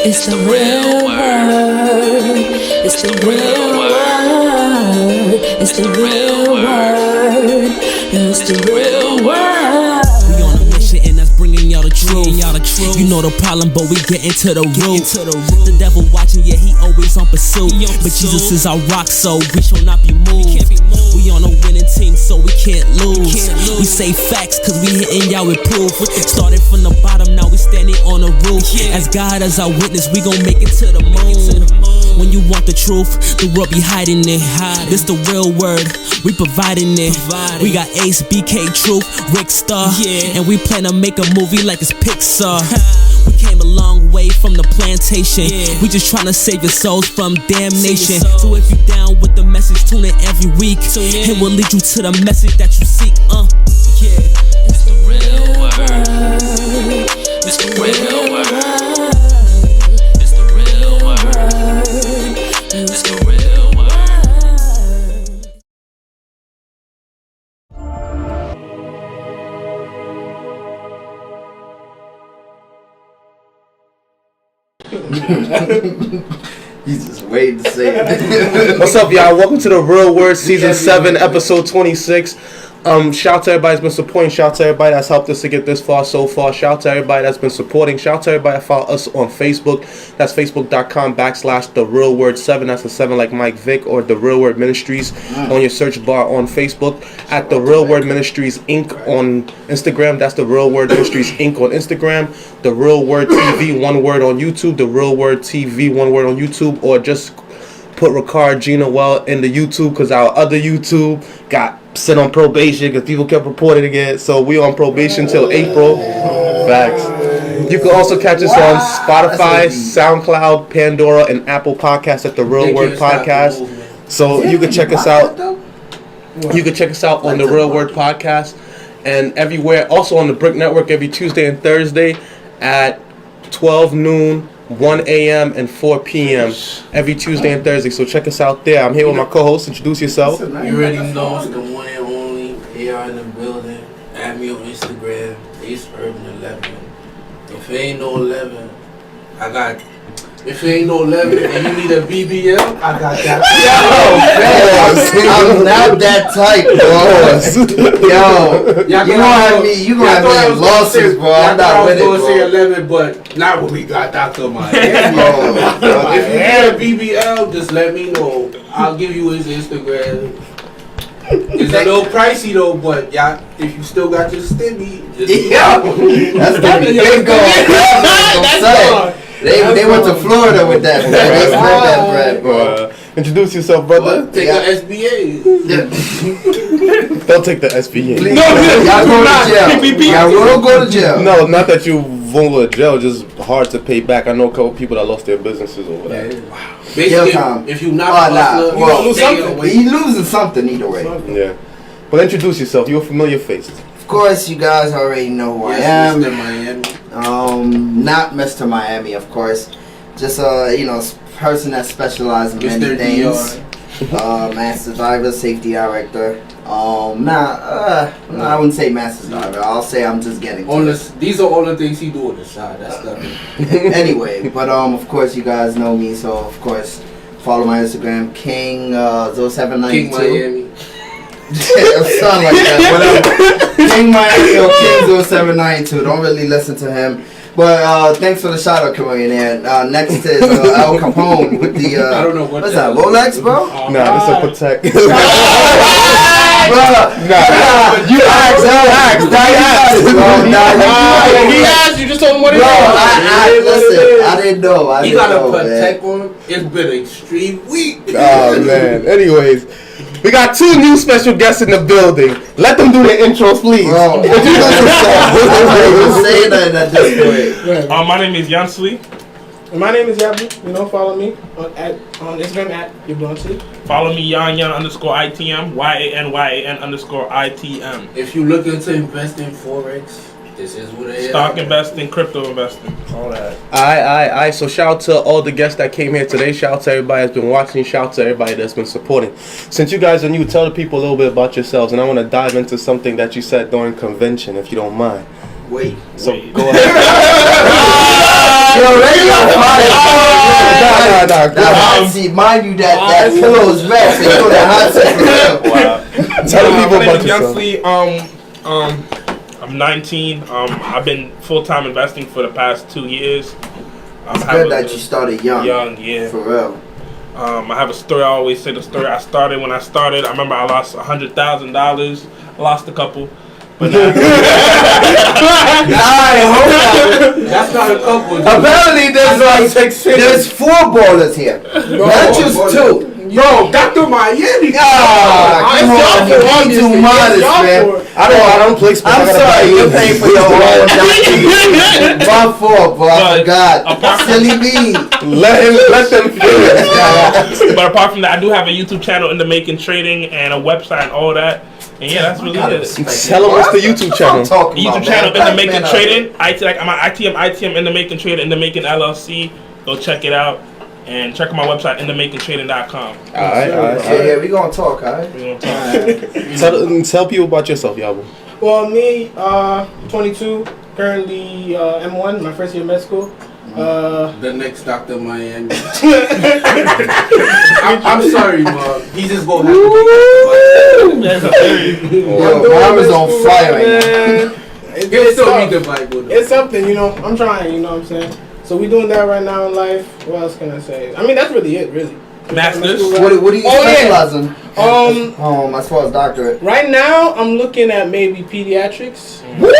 It's the real word. It's the real word. It's the real word. It's the real word. We on a mission and that's bringing y'all the truth. You know the problem, but we get into the root. The devil watching, yeah, he always on pursuit. But Jesus is our rock, so we shall not be moved. We on a winning team, so we can't lose. We say facts, cause we hitting y'all with proof. Started from the bottom, now we standing on the roof. As God as our witness, we gon' make it to the moon. When you want the truth, the world be hiding it. This the real word, we providing it. We got Ace, BK, Truth, Rick Star, and we plan to make a movie like it's Pixar. We came a long way from the plantation. We just tryna save your souls from damnation. So if you down with the message, tune in every week. It will lead you to the message that you seek. It's the real word. It's the real word. It's the real word. It's the real word. He's just waiting to say it. What's up, y'all? Welcome to the Real Word Season 7, Episode 26. Shout out to everybody that's been supporting. Shout out to everybody that's helped us to get this far so far. Shout out to everybody that's been supporting. Shout out to everybody that follow us on Facebook. That's facebook.com/TheRealWord7. That's a 7 like Mike Vick, or The Real Word Ministries on your search bar on Facebook. At The Real Word Ministries Inc. on Instagram. That's The Real Word Ministries Inc. on Instagram. The Real Word TV, one word on YouTube. The Real Word TV, one word on YouTube. Or just put Ricard Jean-Noel in the YouTube, because our other YouTube got sent on probation because people kept reporting again. So we on probation till April. Facts. You can also catch us on Spotify, SoundCloud, Pandora, and Apple Podcasts at The Real Word Podcast. So you can check us out. You can check us out on The Real Word Podcast and everywhere. Also on the Brick Network every Tuesday and Thursday at 12 noon, 1 a.m. and 4 p.m. every Tuesday and Thursday. So check us out there. I'm here with my co-host. Introduce yourself. You already know it's the one and only AR in the building. Add me on Instagram. It's Irving 11. If it ain't no 11, I got. If it ain't no 11 and you need a BBL, I got that. Yo, I'm not that type, bro. Yo, you gonna have me in losses, bro. I'm not with it, bro. I was gonna say 11, but not when we got Dr. Miami. If you need a BBL, just let me know. I'll give you his Instagram. It's a little pricey though, but yeah, if you still got your stimmy, just that's gonna be big goal. They went to Florida with that bread. They spread that bread, bro. Introduce yourself, brother. Take the SBA. Don't take the SBA. Please, y'all go to jail. Y'all will go to jail. No, not that you won't go to jail. Just hard to pay back. I know a couple people that lost their businesses over that. Wow. Basically, if you not you lose something. He losing something either way. Yeah. But introduce yourself. You're a familiar face. Of course, you guys already know who I am. Mr. Miami. Not Mr. Miami, of course. Just person that specializes in many things. Master diver, safety director. I wouldn't say master diver. I'll say I'm just getting. These are all the things he do on the side. That's stuff. Anyway, but of course you guys know me, so of course follow my Instagram, King 0792. King Miami. Something like that. Whatever. King Miami or King 0792. Don't really listen to him. But thanks for the shout out, Chameleon. Next is Al Capone with the I don't know what's that, Rolex, bro? Nah, this is a Protect. You asked. He asked, you just told him what it was. Listen, I didn't know. You gotta Protect on. It's been an extreme week. Oh, man. Anyways. We got two new special guests in the building. Let them do their intros, please. Bro, say that at this point. My name is Yansly. My name is Yaboo. Follow me on Instagram at Yansly. Follow me Yan_ITM, YAN_ITM. If you looking to invest in Forex, this is what it is. Stock investing, crypto investing, all that. Aye. So shout out to all the guests that came here today. Shout out to everybody that's been watching. Shout out to everybody that's been supporting. Since you guys are new, tell the people a little bit about yourselves. And I want to dive into something that you said during convention, if you don't mind. Wait. So go ahead. hot seat, mind you, that pillow is red, so you know that hot seat for real. Wow. Tell the people about yourself. I'm 19. I've been full-time investing for the past 2 years. It's good that you started young. Young, yeah. For real. I have a story. I always say the story. I remember I lost $100,000. I lost a couple. But That's not a couple. Apparently, there's 4 ballers here. Not just 2. Yo, Dr. Miami. I'm too modest, man. I don't play sports. I'm sorry, you're paying for your own. My fault, bro. I forgot. Silly me. Let them feel it. But apart from that, I do have a YouTube channel in the making trading and a website and all that. And yeah, that's really it. Tell them what's the YouTube channel. The YouTube channel in the making trading. I'm on ITM in the making trading, in the making LLC. Go check it out. And check out my website, inthemakingtrading.com. Alright. Yeah, we gonna talk, alright? We gonna talk. Tell people about yourself, Yaboo. Well, me, 22, currently M1, my first year of med school. The next Dr. Miami. I'm sorry, Mom. He just gonna have to Mom is on fire right now. It's something, you know. I'm trying, you know what I'm saying? So we doing that right now in life. What else can I say? I mean, that's really it, really. Masters. What do you specialize in? As far as doctorate. Right now, I'm looking at maybe pediatrics. Woo!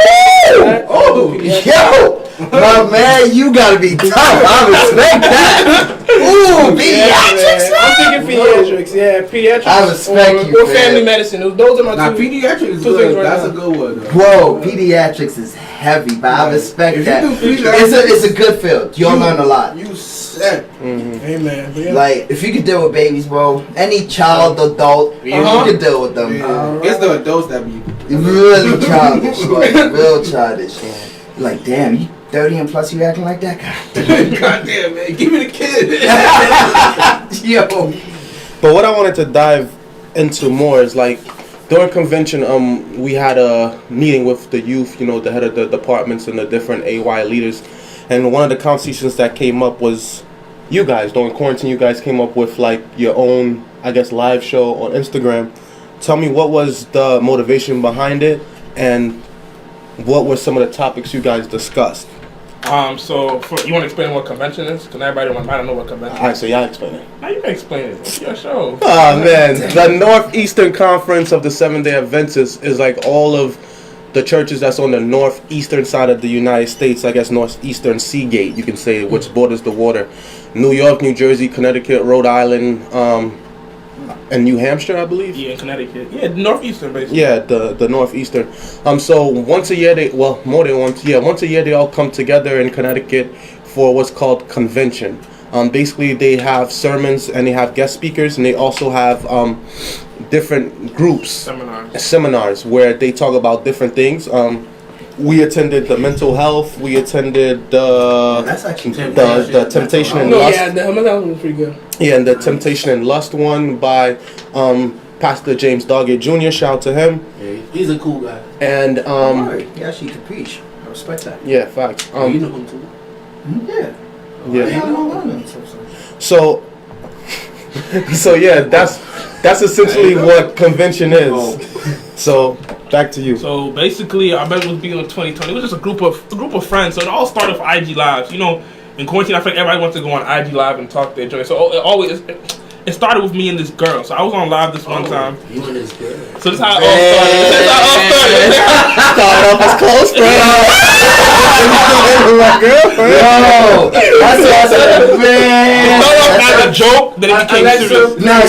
Oh, yo! My man, you gotta be tough. I respect that. Ooh, pediatrics? I'm thinking pediatrics. Yeah, pediatrics. I respect you, or man. family medicine. Those are my pediatrics is two good. things right That's now. a good one. Whoa, pediatrics is heavy, but I respect that. It's a good field. You'll learn a lot. You said. Amen. Yeah. Like, if you could deal with babies, bro, any child, adult, you can deal with them. It's the adults that be really childish, like, real childish. Like, damn, you 30 and plus, you acting like that guy. God damn, man, give me the kid. Yo. But what I wanted to dive into more is like during convention, we had a meeting with the youth, you know, the head of the departments and the different AY leaders, and one of the conversations that came up was you guys during quarantine. You guys came up with like your own, I guess, live show on Instagram. Tell me what was the motivation behind it, and what were some of the topics you guys discussed? You want to explain what convention is? Because everybody might not know what convention is. Alright, so y'all explain it. Now you can explain it. It's your show. Oh man, the Northeastern Conference of the Seventh-day Adventists is like all of the churches that's on the northeastern side of the United States. I guess northeastern Seagate, you can say, which borders the water. New York, New Jersey, Connecticut, Rhode Island, and New Hampshire, I believe. Yeah, in Connecticut. Yeah, northeastern basically. Yeah, the northeastern. So once a year more than once. Yeah, once a year they all come together in Connecticut for what's called convention. Basically they have sermons and they have guest speakers, and they also have different groups seminars where they talk about different things. We attended the mental health. We attended the temptation and lust. Yeah, the mental health was pretty good. Yeah, and the temptation and lust one by Pastor James Doggett Jr. Shout out to him. Yeah, he's a cool guy. And he actually could preach. I respect that. yeah, facts. You know him too. Yeah. So yeah, that's essentially what convention is. So back to you. So basically, I bet it was beginning of 2020. It was just a group of friends. So it all started with IG Lives. You know, in quarantine, I think everybody wants to go on IG Live and talk their joint. So it started with me and this girl. So I was on live this one time. You and this girl. So this is how it all started. Started off as close friends. My girlfriend. Yo, that's awesome, man. As a joke, then it became serious. Nah,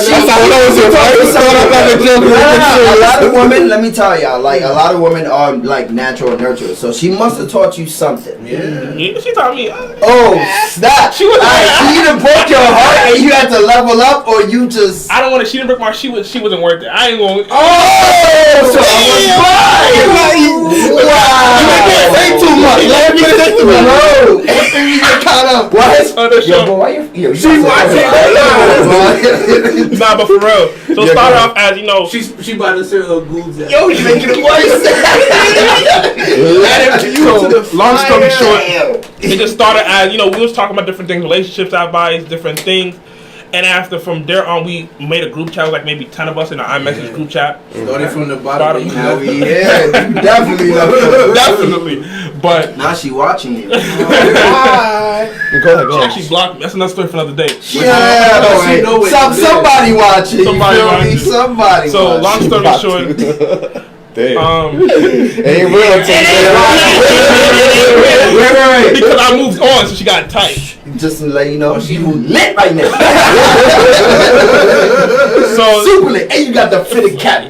a lot of women, let me tell y'all, like, a lot of women are like natural nurturers. So she must have taught you something. Yeah, she taught me. Oh, snap. She was she either broke your heart and you had to level up, up or you just? I don't want to. She didn't break my. She wasn't worth it. I ain't going. Oh, so I was right. Wow. You can't say too much. Let me say too much. You kind of what? Yo, boy, why you? She watching. Nah, but for real. So start off as She about to say her goons. Yo, you making it worse. Long story short, it just started as we was talking about different things, relationships, advice, different things. And after from there on, we made a group chat, like maybe 10 of us in the iMessage group chat. Started from the bottom. Definitely. Definitely. But now she watching you. Go ahead. She blocked me. That's another story for another day. Somebody watching. Somebody. So long story short. Damn. Ain't real. Wait. Because I moved on, so she got tight. Just to let you know, she lit right now. So super lit, and you got the fitted cap.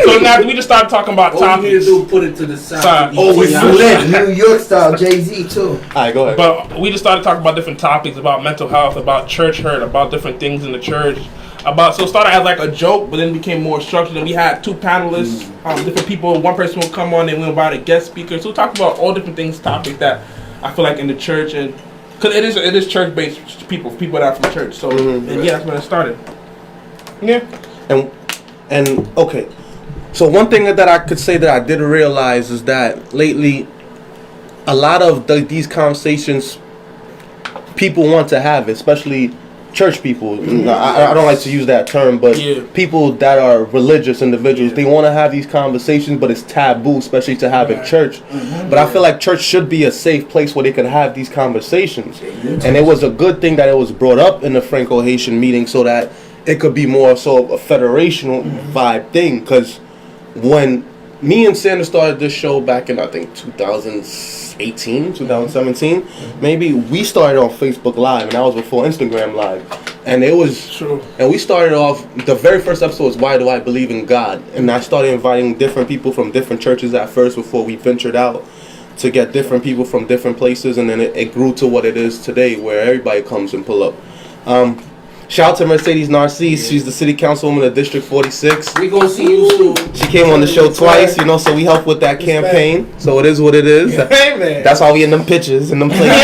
So now we just started talking about topics. All you need to do put it to the side. Oh, it's lit. New York style, Jay-Z too. Alright, go ahead. But we just started talking about different topics, about mental health, about church hurt, about different things in the church. So it started as like a joke, but then became more structured. And we had two panelists, different people. One person would come on, and we invited a guest speaker. So we talked about all different things, topics that I feel like in the church, and because it is church based people that are from church. So and that's when it started. Yeah. And okay. So one thing that I could say that I did realize is that lately, a lot of these conversations people want to have, especially church people. I don't like to use that term, but people that are religious individuals, they want to have these conversations, but it's taboo, especially to have in church. But I feel like church should be a safe place where they could have these conversations. And it was a good thing that it was brought up in the Franco-Haitian meeting so that it could be more so a federational vibe thing. Because when me and Sandra started this show back in, I think, 2018, 2017, maybe, we started on Facebook Live, and that was before Instagram Live. And it was true. And we started off, the very first episode was Why Do I Believe in God? And I started inviting different people from different churches at first before we ventured out to get different people from different places, and then it grew to what it is today, where everybody comes and pull up. Shout out to Mercedes Narcisse. She's the city councilwoman of District 46. We gonna see you soon. She came on the show twice, so we help with that campaign. So it is what it is. That's why we in them pictures and them places.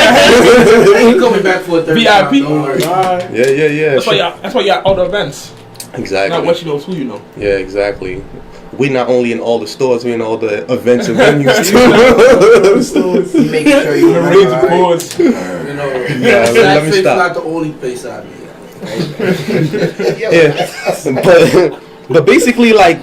You coming back for a third VIP. time, don't worry. Yeah. That's why y'all all the events. Exactly. Not what you know, it's who you know. Yeah, exactly. We not only in all the stores, we in all the events and venues too. Make sure you raise the boards. Let me stop. Not the only place I mean. But basically, like,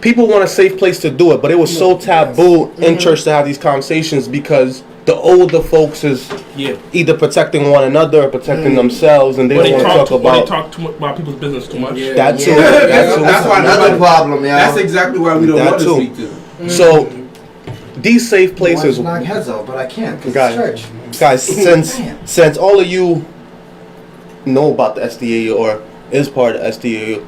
people want a safe place to do it, but it was so taboo in church to have these conversations because the older folks is either protecting one another or protecting themselves, and they don't want to talk about. They talk too much about people's business too much. That too. That's why another problem. Yeah, that's exactly why we don't want to speak to. So these safe places. Knock heads off, but I can't because it's church. Guys, since all of you know about the SDA or is part of SDA,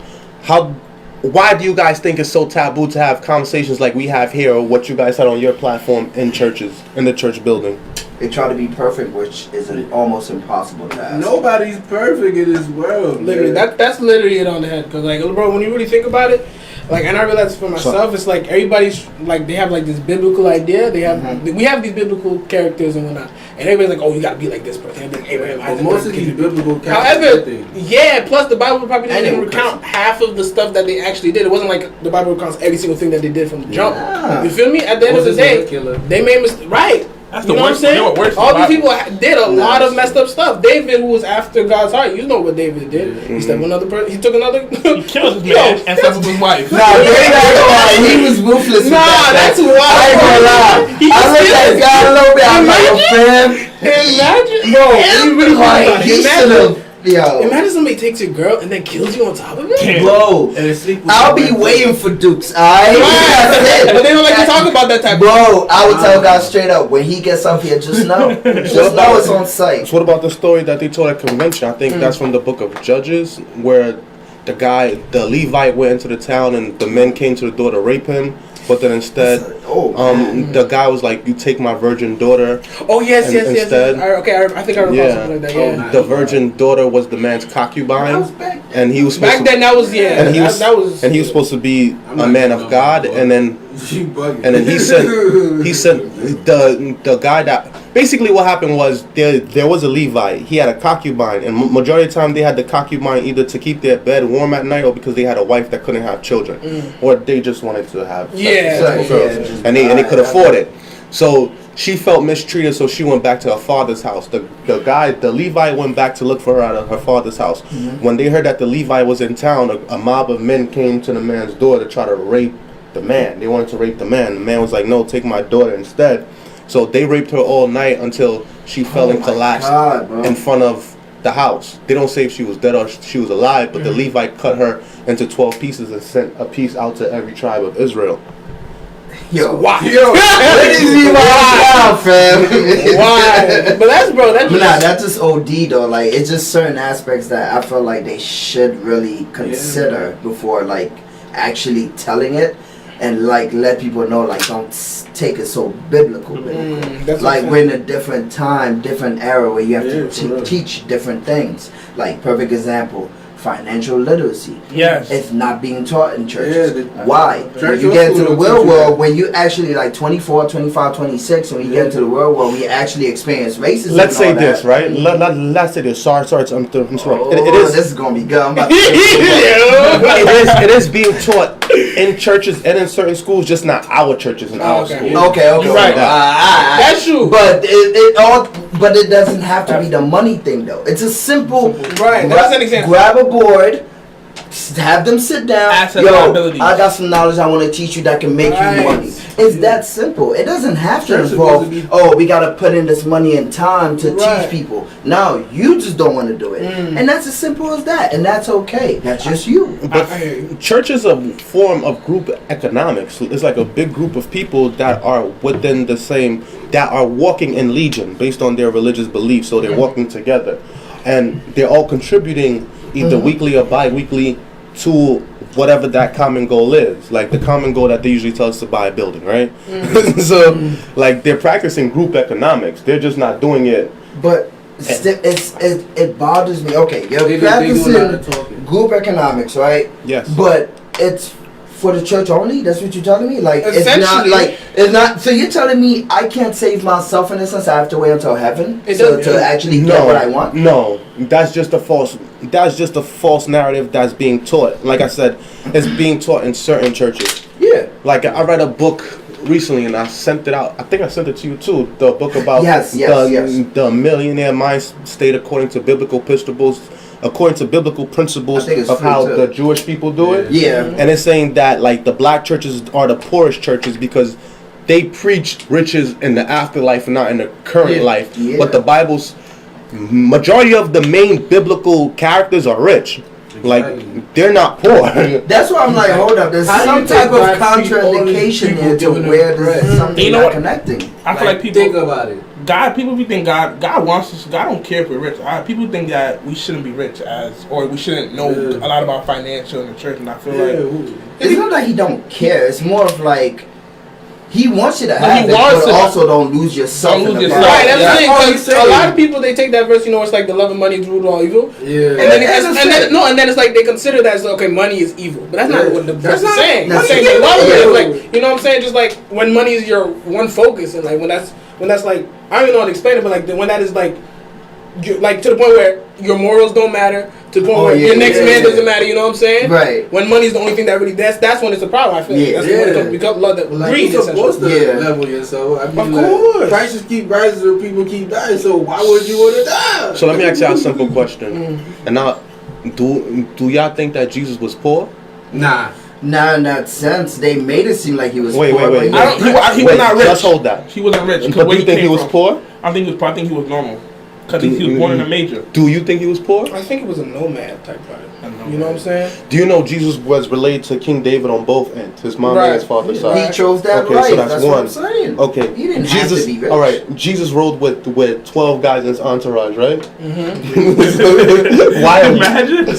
why do you guys think it's so taboo to have conversations like we have here, or what you guys had on your platform in churches, in the church building? They try to be perfect, which is an almost impossible task. Nobody's perfect in this world. Literally, that's literally it on the head. Because, like, bro, when you really think about it, like, and I realize for myself, it's like everybody's like they have like this biblical idea. They have we have these biblical characters and whatnot, and everybody's like, oh, you gotta be like this person. Like Abraham, Isaac, most of these biblical characters. However, plus the Bible probably didn't even recount half of the stuff that they actually did. It wasn't like the Bible recounts every single thing that they did from the jump. You feel me? At the end of the day, they made mistakes. Right. That's you know worst, what I'm saying? All these people did a lot of messed up stuff. David, who was after God's heart, you know what David did. He stepped another person. He took another. He killed his man and slept with his wife. Nah, he was ruthless. Nah, that's wild. I ain't gonna lie. I looked at this guy a little bit. I'm like, Imagine, bro. He should have. Yo. Imagine somebody takes your girl and then kills you on top of it. Bro, I'll be waiting for dukes. But they don't like to talk about that type. Bro, I would tell God straight up, when he gets up here, just know it's on site. So what about the story that they told at convention? I think that's from the book of Judges, where the Levite went into the town and the men came to the door to rape him. but then instead, the guy was like, "You take my virgin daughter." Oh yes. Instead, I think I recall something like that. Yeah. The virgin daughter was the man's concubine, and he was supposed back then. That was and he was supposed to be a man of God, and then he sent the guy that basically what happened was there was a Levite. He had a concubine, and majority of the time they had the concubine either to keep their bed warm at night or because they had a wife that couldn't have children, or they just wanted to have sex with girls, and they could afford it. So she felt mistreated, so she went back to her father's house. The Levite went back to look for her at her father's house. When they heard that the Levite was in town, a mob of men came to the man's door to try to rape the man. They wanted to rape the man. The man was like, "No, take my daughter instead." So they raped her all night until she fell and collapsed in front of the house. They don't say if she was dead or she was alive, but the Levite cut her into 12 pieces and sent a piece out to every tribe of Israel. Why? Where did you out, fam? Why? But that's just OD though. Like, it's just certain aspects that I feel like they should really consider before like actually telling it, and like let people know, like, don't take it so biblical. Like, we're in a different time, different era where you have to teach different things. Like, perfect example, financial literacy. Yes. It's not being taught in churches. Why? When you get into the real world, when you actually like 24, 25, 26, when you get into the real world, we actually experience racism. Let's say this, right? Let's say this. Sorry to interrupt. This is going to be good. I'm about to it is being taught in churches and in certain schools, just not our churches and our schools. Okay. Right. That's true. But it doesn't have to be the money thing though. It's a simple That's an example. Grab a board, have them sit down. Liability. I got some knowledge I want to teach you that can make you money. It's that simple. It doesn't have to involve, we got to put in this money and time to teach people. No, you just don't want to do it. And that's as simple as that. And that's okay. That's just you. But church is a form of group economics. It's like a big group of people that are within the same, that are walking in legion based on their religious beliefs. So they're walking together. And they're all contributing either weekly or bi-weekly to whatever that common goal is. Like the common goal that they usually tell us to buy a building, right? So like they're practicing group economics. They're just not doing it. But it bothers me. Okay, you're practicing group economics, right? Yes. But it's for the church only? That's what you're telling me? Like, it's not, so you're telling me I can't save myself in a sense, I have to wait until heaven to actually get what I want? No, that's just a false narrative that's being taught. Like I said, it's being taught in certain churches. Yeah. Like I read a book recently and I sent it out. I think I sent it to you too. The book about the millionaire mind state according to biblical principles. According to biblical principles of how the Jewish people do it. Yeah. And it's saying that like the black churches are the poorest churches because they preach riches in the afterlife and not in the current life. Yeah. But the Bible's majority of the main biblical characters are rich. Like they're not poor. That's why I'm like, hold up. There's some type of contraindication here to where there's something not connecting. I feel like people think about it. People think God wants us. God don't care if we're rich. People think that we shouldn't be rich or we shouldn't know a lot about financial in the church. And I feel like it's not that he don't care. It's more of like he wants you to have it, but also don't lose yourself. Right, that's the thing. Because a lot of people they take that verse. It's like the love of money is root of all evil. Yeah. And then it's like they consider that as okay, money is evil, but that's not what the verse is saying. It's saying the love of it. Like you know what I'm saying? Just like when money is your one focus, and like when that's like I don't even know how to explain it, but like when that is like like to the point where your morals don't matter, to the point where your next man doesn't matter. You know what I'm saying? Right. When money is the only thing that really that's when it's a problem. I feel like that's when it comes become love that greed. You're supposed to level yourself. I mean, of course, prices keep rising, or people keep dying. So why would you want to die? So let me ask y'all a simple question. And now, do y'all think that Jesus was poor? Nah. Nah, in that sense, they made it seem like he was wait, poor. Wait. He was not rich. Just hold that. He wasn't rich. But do you think he was poor? I think he was normal. Because he was born in a major. Do you think he was poor? I think it was a nomad type of it. You know what I'm saying? Do you know Jesus was related to King David on both ends, his mom and his father's side? He chose that life. So that's one. What I'm saying. Okay. He didn't Jesus, have to be rich. all right. Jesus rode with 12 guys in his entourage, right? Why?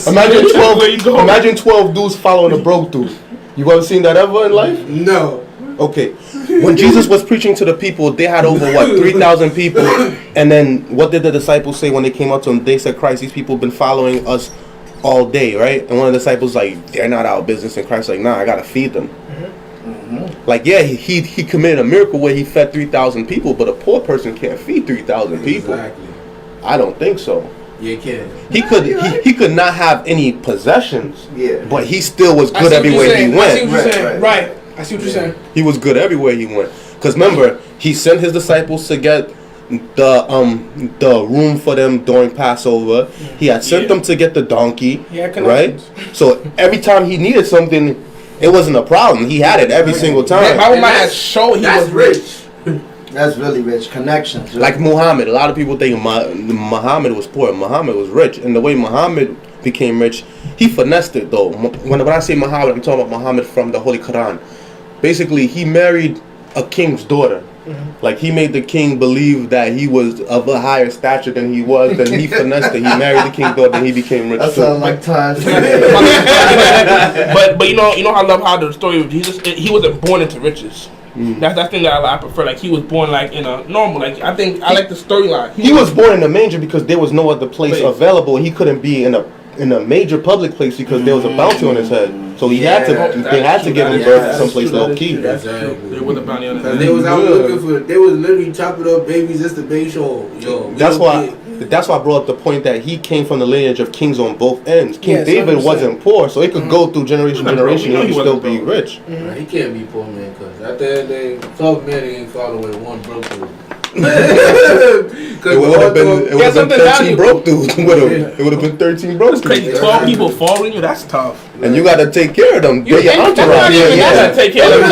Imagine 12 dudes following a broke dude. You ever seen that ever in life? No. Okay, when Jesus was preaching to the people, they had over 3,000 people, and then what did the disciples say when they came up to him? They said, "Christ, these people have been following us all day, right?" And one of the disciples like, "They're not our business," and Christ like, "Nah, I gotta feed them." Like, yeah, he committed a miracle where he fed 3,000 people, but a poor person can't feed 3,000 people. Exactly. I don't think so. You can. He could not have any possessions, but he still was I good see what you're everywhere he saying. went. I see what you're saying. Right. I see what you're saying. He was good everywhere he went. Because remember, he sent his disciples to get the room for them during Passover. He had sent them to get the donkey, right? So every time he needed something, it wasn't a problem. He had it every single time. Bible might have shown he was rich. That's really rich connections. Really. Like Muhammad, a lot of people think Muhammad was poor. Muhammad was rich, and the way Muhammad became rich, he finessed it though. When I say Muhammad, I'm talking about Muhammad from the Holy Quran. Basically, he married a king's daughter. Like, he made the king believe that he was of a higher stature than he was. Then he finessed it. He married the king's daughter, and he became rich. That sounds like times. But you know I love how the story of Jesus. He wasn't born into riches. That's that thing that I prefer. Like, he was born like in a normal. Like, I think I like the storyline. He was born in a manger because there was no other place available. He couldn't be in a major public place because there was a bounty on his head. So he had to. They had to give him birth someplace low key. There was a bounty on his head. They was out looking for. They was literally chopping up babies just to make sure. Yo, that's why I brought up the point that he came from the lineage of kings on both ends. King David 100%. wasn't poor, so it could go through generation to generation and he could still be rich. He can't be poor, man, because at the end of the day, 12 men ain't following one broke dude. It would have been 13 broke dudes with him. It would have been 13 broke dudes. 12 people following you, that's tough. And you got to take care of them. They're your entourage. You gotta take care of them.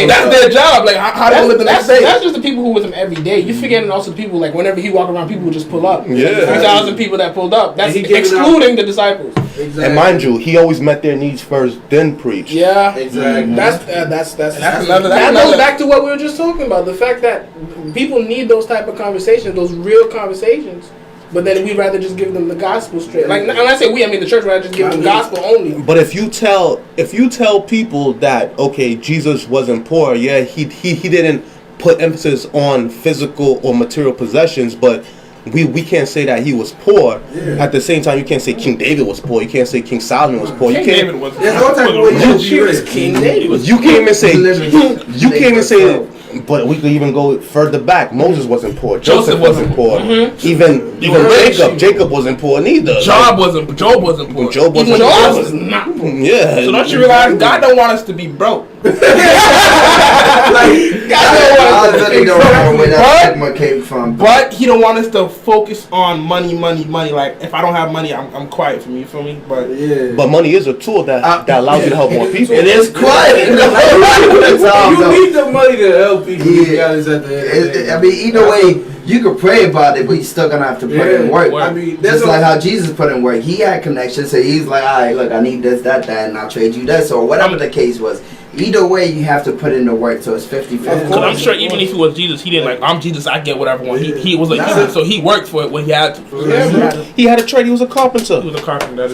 That's their job. Like, how do you live the next day? That's just the people who with him every day. You're forgetting also the people, like, whenever he walk around, people would just pull up. Yeah. 3,000 people that pulled up. That's excluding the disciples. Exactly. And mind you, he always met their needs first, then preached. Yeah. Exactly. That's another. That goes back to what we were just talking about. The fact that people need those type of conversations, those real conversations. But then we'd rather just give them the gospel straight. Like, when I say we, I mean the church. Rather just give them gospel only. But if you tell people that, okay, Jesus wasn't poor, yeah, he didn't put emphasis on physical or material possessions, but we can't say that he was poor. At the same time, you can't say King David was poor. You can't say King Solomon was poor. King David was. There's all type of ways you be King David. You can't even say. But we could even go further back. Moses wasn't poor. Joseph wasn't poor. Even Jacob wasn't poor neither. Job wasn't poor. Job was not poor. Yeah. So don't you realize God don't want us to be broke? I really don't know where that stigma came from. But he don't want us to focus on money. Like, if I don't have money, I'm quiet for me. You feel me? But But money is a tool that allows you to help more people. It is quiet. You need the money to help people. I mean, either way, you could pray about it, but you're still gonna have to put in work. I mean, just like how Jesus put in work. He had connections, so he's like, all right, look, I need this, that, and I'll trade you this, or whatever the case was. Either way, you have to put in the work, so it's 50-50. Because I'm sure even if he was Jesus, he didn't like, I'm Jesus, I get whatever I want. He was like Jesus, so he worked for it when he had to. He had a trade. He was a carpenter. He was a carpenter.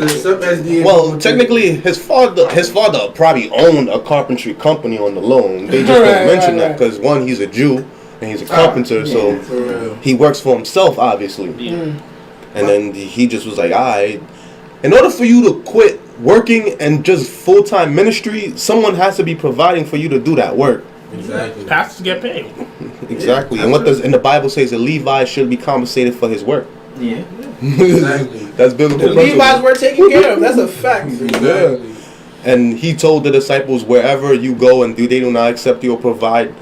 Well, technically, his father probably owned a carpentry company on the loan. They just don't mention that because one, he's a Jew and he's a carpenter, so he works for himself, obviously. And then he just was like, all right. In order for you to quit working and just full-time ministry, someone has to be providing for you to do that work. Exactly. Pastors get paid. Exactly. And the Bible says that Levi should be compensated for his work. Yeah. Exactly. That's biblical. Levi's were taken care of. That's a fact. Exactly. And he told the disciples, wherever you go and they do not accept you or provide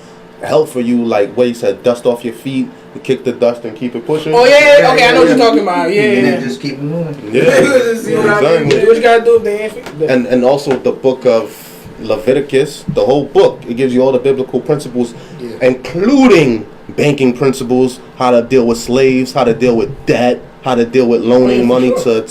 help for you, like what he said, dust off your feet, kick the dust and keep it pushing. Oh yeah. Okay, I know what you're talking about. Yeah. Just keep moving. Yeah. Do what you gotta do if they ain't. And also the book of Leviticus, the whole book, it gives you all the biblical principles, including banking principles, how to deal with slaves, how to deal with debt, how to deal with loaning money to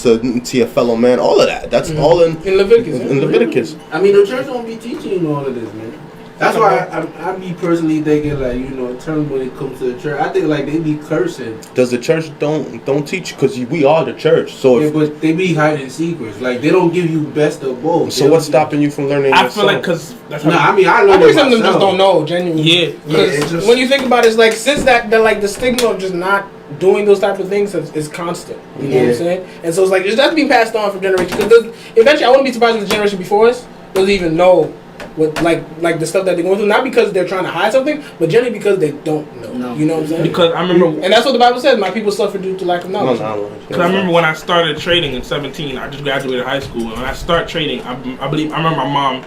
your fellow man, all of that. That's all in Leviticus. In Leviticus. I mean, the church don't be teaching you all of this, man. That's why I be personally thinking, like, you know, in terms when it comes to the church, I think like they be cursing. Does the church don't teach? Because we are the church. So yeah, but they be hiding secrets. Like they don't give you best of both. So what's stopping you from learning? I feel like because that's no, I mean I learned. I think some of them just don't know genuinely. Yeah, because when you think about it, it's like since that like the stigma of just not doing those type of things is constant. You know what I'm saying? And so it's like it's just being passed on from generation. Because eventually, I wouldn't be surprised if the generation before us doesn't even know what like the stuff that they're going through. Not because they're trying to hide something, but generally because they don't know. No. You know what I'm saying? Because I remember, and that's what the Bible says. My people suffer due to lack of knowledge. Because I remember when I started trading in 17, I just graduated high school, and when I started trading, I remember my mom.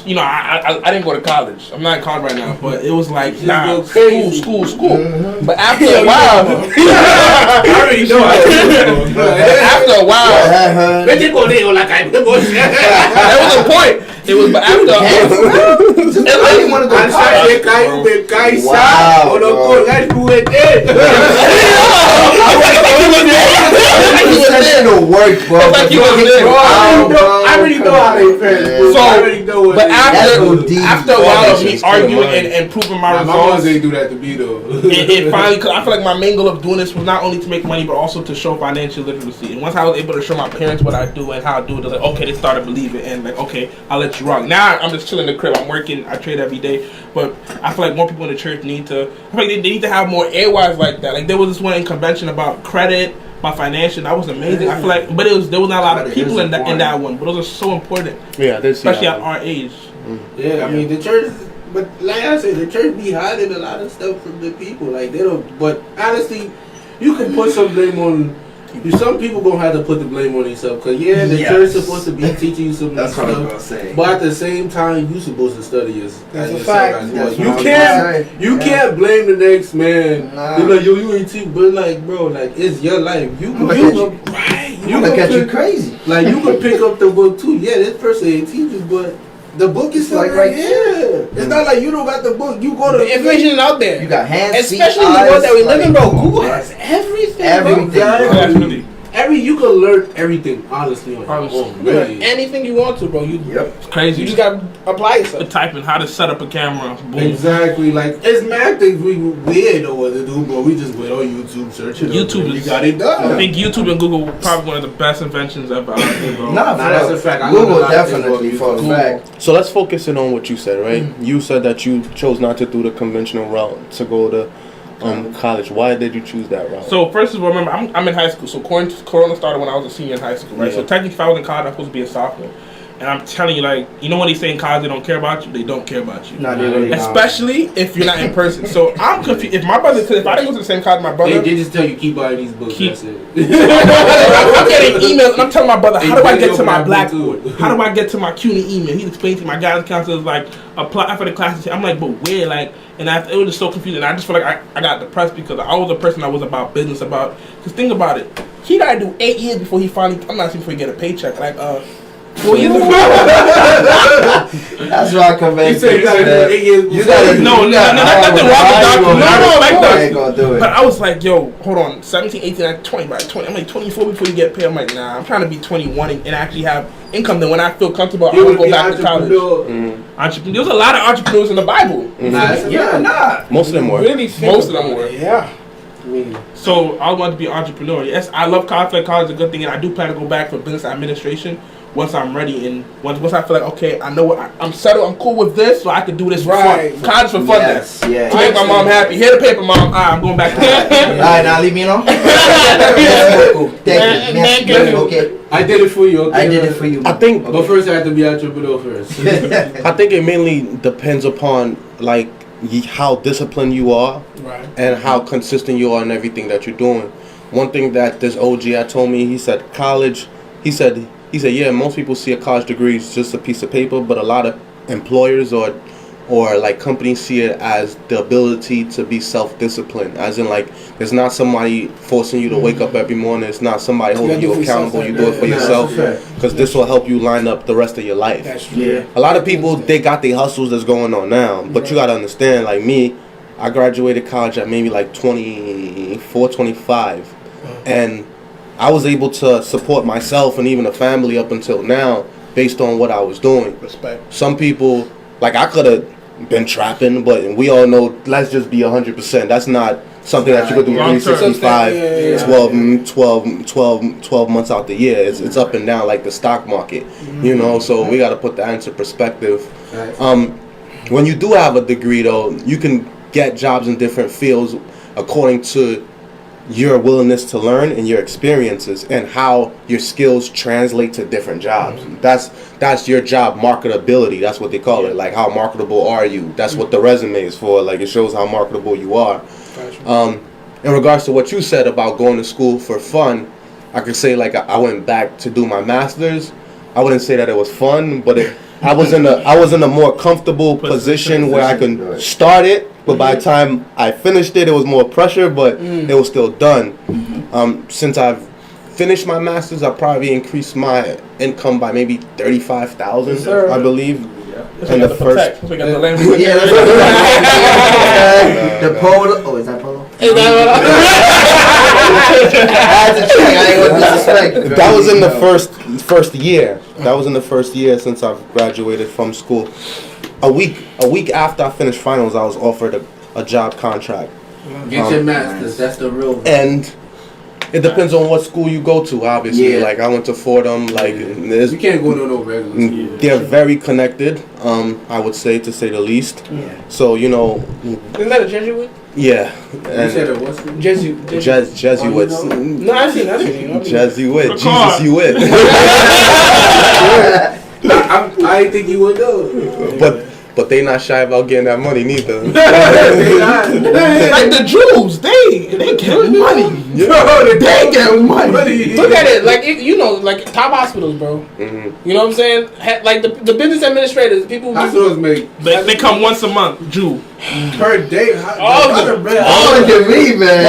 You know, I didn't go to college. I'm not in college right now, but it was like school. Mm-hmm. But after a while, I already know. After a while, there was a point. It was, but after I didn't want to go to college. Wow, I already know how they feel. So, I already know. But after a while of me arguing and proving my results, they do that to me though. it finally, cause I feel like my main goal of doing this was not only to make money, but also to show financial literacy. And once I was able to show my parents what I do and how I do it, they're like, okay, they started believing, and like, okay, I'll let you rock. Now I'm just chilling in the crib. I'm working. I trade every day. But I feel like more people in the church need to. I feel like they need to have more airwise like that. Like there was this one in convention about credit. My financial, that was amazing. I feel like, but there was not a lot of people in that one. But those are so important. Yeah, especially at our age. Yeah, I mean the church, but like I said, the church be hiding a lot of stuff from the people. Like they don't. But honestly, you can put some blame on. Some people gonna have to put the blame on themselves. Cause the church is supposed to be teaching you some That's stuff. what I was gonna say. But at the same time, you supposed to study yourself as well. You can't blame the next man. Nah. They're like, yo, you ain't teach, but like, bro, like it's your life. You look at you crazy. Like you can pick up the book too. Yeah, this person ain't teaching, but the book is still like right here. It's not like you don't got the book. You go to the information is out there. You got hands, especially feet, in the world that we live in, bro. Like, Google has everything. Everything. You can learn everything honestly on your own. Really. Anything you want to, bro. It's crazy. You just gotta apply yourself. Typing how to set up a camera. Boom. Exactly. Like it's mad things we ain't know what to do, but we just went on YouTube searching. YouTube you got it done. I think YouTube and Google were probably one of the best inventions ever. Nah, that's a fact. Google definitely for a fact. So let's focus in on what you said, right? You said that you chose not to do the conventional route to go to college. Why did you choose that route? So first of all, remember I'm in high school. So Corona started when I was a senior in high school, right? Yeah. So technically, if I was in college, I'm supposed to be a sophomore. And I'm telling you, like, you know when they say in college they don't care about you, they don't care about you. No, they really don't. Especially if you're not in person. So I'm confused. If my brother, if I didn't go to the same college, my brother, they just tell you keep buying these books. That's it. I'm getting emails and I'm telling my brother, how do I get to my blackboard? How do I get to my CUNY email? He's explaining to my guidance counselor like apply for the classes. I'm like, but where? Like, and it was just so confusing. I just feel like I got depressed because I was a person that was about business, because think about it. He gotta do 8 years before he finally. I'm not saying before he get a paycheck. Like 4 years ago. That's why I convinced you. You gotta do 8 years. You gotta no, nothing wrong with doctor. No, like that. Ain't gonna do it. But I was like, yo, hold on, 17, 18, I'm 20, by 20. I'm like 24 before you get paid. I'm like, nah, I'm trying to be 21 and actually have income. Then when I feel comfortable, I will go back to college. Entrepreneur. There's a lot of entrepreneurs in the Bible. Most of them were. Really, most of them were. Yeah. So I wanted to be an entrepreneur. Yes, I love college. Like college is a good thing, and I do plan to go back for business administration once I'm ready and once I feel like okay, I know what I'm settled. I'm cool with this, so I can do this for fun. College for fun. Yes, yeah. To make my mom happy. Here the paper, mom. I'm going back. Alright, now leave me alone. Thank you. Okay. I did it for you. Okay. I did it for you. I think, but first I have to be entrepreneur first. I think it mainly depends upon like how disciplined you are, right, and how consistent you are in everything that you're doing. One thing that this OG had told me, he said college. He said, yeah, most people see a college degree as just a piece of paper, but a lot of employers or like companies see it as the ability to be self-disciplined, as in like there's not somebody forcing you to wake up every morning. It's not somebody holding you accountable. You do it for yourself, because this will help you line up the rest of your life. That's true. Yeah. A lot of people, they got their hustles that's going on now, but you got to understand, like me, I graduated college at maybe like 24, 25, and I was able to support myself and even a family up until now based on what I was doing. Respect. Some people, like I could have been trapping, but we all know, let's just be 100%. That's not something that you could do 365, 12 months out the year. It's up and down like the stock market, you know, so we got to put that into perspective. When you do have a degree, though, you can get jobs in different fields according to your willingness to learn and your experiences and how your skills translate to different jobs. That's your job marketability. That's what they call it. Like, how marketable are you? That's what the resume is for. Like, it shows how marketable you are. In regards to what you said about going to school for fun, I could say, like, I went back to do my master's. I wouldn't say that it was fun, but I was in a more comfortable position where I could start it, but by the time I finished it, it was more pressure, but it was still done. Since I've finished my master's, I've probably increased my income by maybe $35,000, I believe. And the first, the polo. Oh, is that polo? That was in the first year. That was in the first year since I've graduated from school. A week after I finished finals, I was offered a job contract. Get your master's. That's the real. And it depends on what school you go to, obviously. Yeah. Like, I went to Fordham. Like, you can't go to no regular school. They're very connected, I would say, to say the least. Yeah. So, you know. Isn't that a Jesuit? Yeah. You said it was? Jesuits. No, I've seen Jesuit. Jesus, you it. I didn't think you would know. But they not shy about getting that money neither. Like the Jews, they get money. They get money. Look at it, like like top hospitals, bro. You know what I'm saying? Like the business administrators, people. Hospitals make. They come once a month, Jew. Per day. All of them. All of me, man.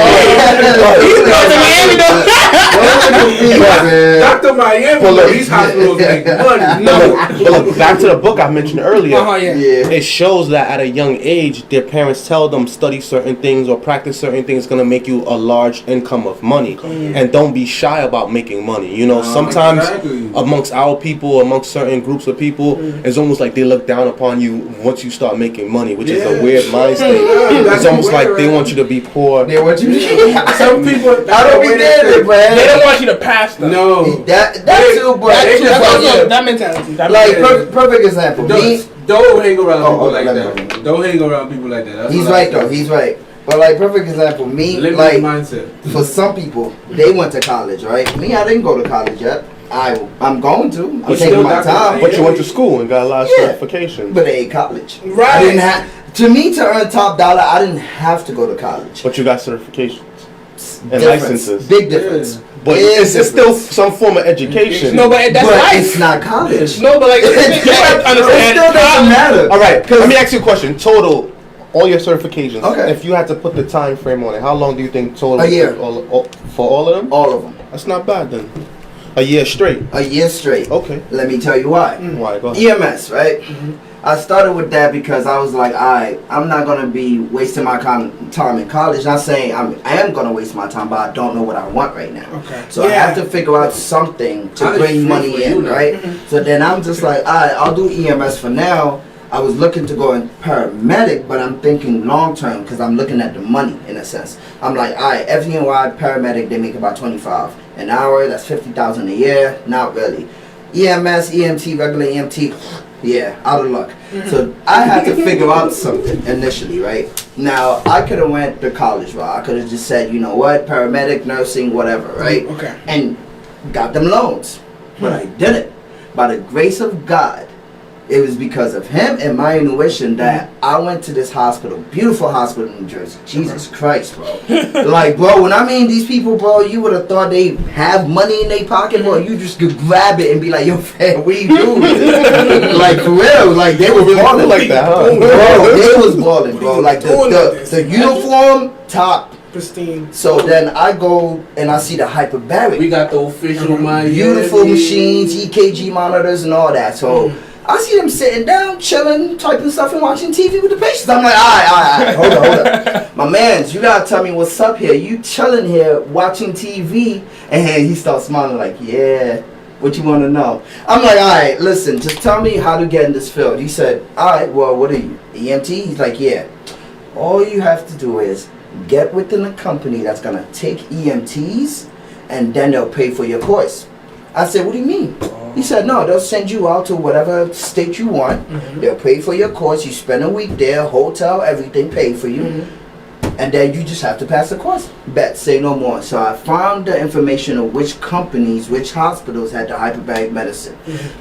Dr. Miami, these hospitals make money. But look, back to the book I mentioned earlier. Yeah. It shows that at a young age, their parents tell them study certain things or practice certain things going to make you a large income of money. And don't be shy about making money. You know, sometimes amongst our people, amongst certain groups of people, it's almost like they look down upon you once you start making money, which is a weird mind state. It's almost like they want you to be poor. They want you to some people, I don't be there, man. They don't want you to pass them. No. That too, but that mentality. Like, perfect example. Don't hang around people like that. Don't hang around people like that. He's right, though. He's right. But, like, perfect example. Me, like, mindset. For some people, they went to college, right? Me, I didn't go to college yet. I'm going to. I'm taking my time. But you went to school and got a lot of certifications. But they ain't college. Right. I didn't have. To me, to earn top dollar, I didn't have to go to college. But you got certifications and licenses. Big difference. But it's still some form of education. No, but that's life. It's not college. No, but like, it still doesn't matter. All right, let me ask you a question. Total, all your certifications. Okay. If you had to put the time frame on it, how long do you think total? A year. For all of them? All of them. That's not bad then. A year straight. A year straight. Okay. Let me tell you why. Why? Go ahead. EMS, right? I started with that because I was like, I'm not going to be wasting my time in college. Not saying I am going to waste my time, but I don't know what I want right now. Okay. So I have to figure out something to bring money in, right? So then I'm just like, I'll do EMS for now. I was looking to go in paramedic, but I'm thinking long term because I'm looking at the money in a sense. I'm like, FNY paramedic, they make about $25 an hour. That's $50,000 a year. Not really. EMS, EMT, regular EMT. Yeah, out of luck. So I had to figure out something initially, right? Now, I could have went the college route. I could have just said, you know what, paramedic, nursing, whatever, right? Okay. And got them loans. But I didn't. By the grace of God, it was because of him and my intuition that I went to this hospital, beautiful hospital in New Jersey. Jesus Christ, bro. Like, bro, when I mean these people, bro, you would have thought they have money in their pocket, bro. You just could grab it and be like, yo, fam, what you doing? Like, for real. Like, they were balling like that, huh? Bro, they was balling, bro. Like, the uniform, top. Pristine. So then I go and I see the hyperbaric. We got the official beautiful machines, EKG monitors and all that. So I see them sitting down, chilling, typing stuff and watching TV with the patients. I'm like, all right, hold up. My mans, you gotta tell me what's up here. You chilling here, watching TV, and he starts smiling like, yeah, What you want to know? I'm like, all right, listen, just tell me how to get in this field. He said, all right, well, what are you, EMT? He's like, yeah. All you have to do is get within a company that's going to take EMTs, and then they'll pay for your course. I said, what do you mean? He said, no, they'll send you out to whatever state you want. They'll pay for your course. You spend a week there, hotel, everything paid for you. And then you just have to pass the course. Bet, say no more. So I found the information of which companies, which hospitals had the hyperbaric medicine.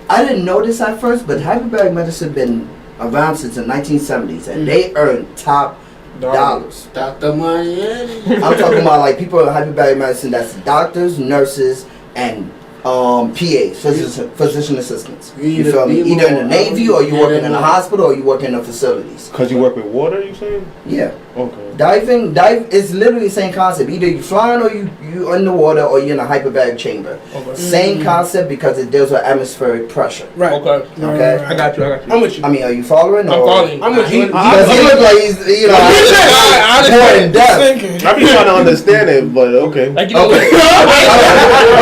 I didn't know this at first, but hyperbaric medicine been around since the 1970s, and they earn top dollars. Dr. Miami. I'm talking about like people in hyperbaric medicine, that's doctors, nurses, and PAs, physician assistants. You feel me? Either in the Navy, or you working in a hospital, or you work in the facilities. Because you work with water, you saying? Yeah. Okay. Dive is literally the same concept. Either you flying, or you underwater, or you're in a hyperbaric chamber. Okay. Same concept, because it deals with atmospheric pressure. Right. Okay. Okay. I got you. I'm with you. I mean, are you following? I'm following. I'm with you. Because he look like he's, you know, more in depth. I be trying to understand it, but okay. Like, you know, Okay.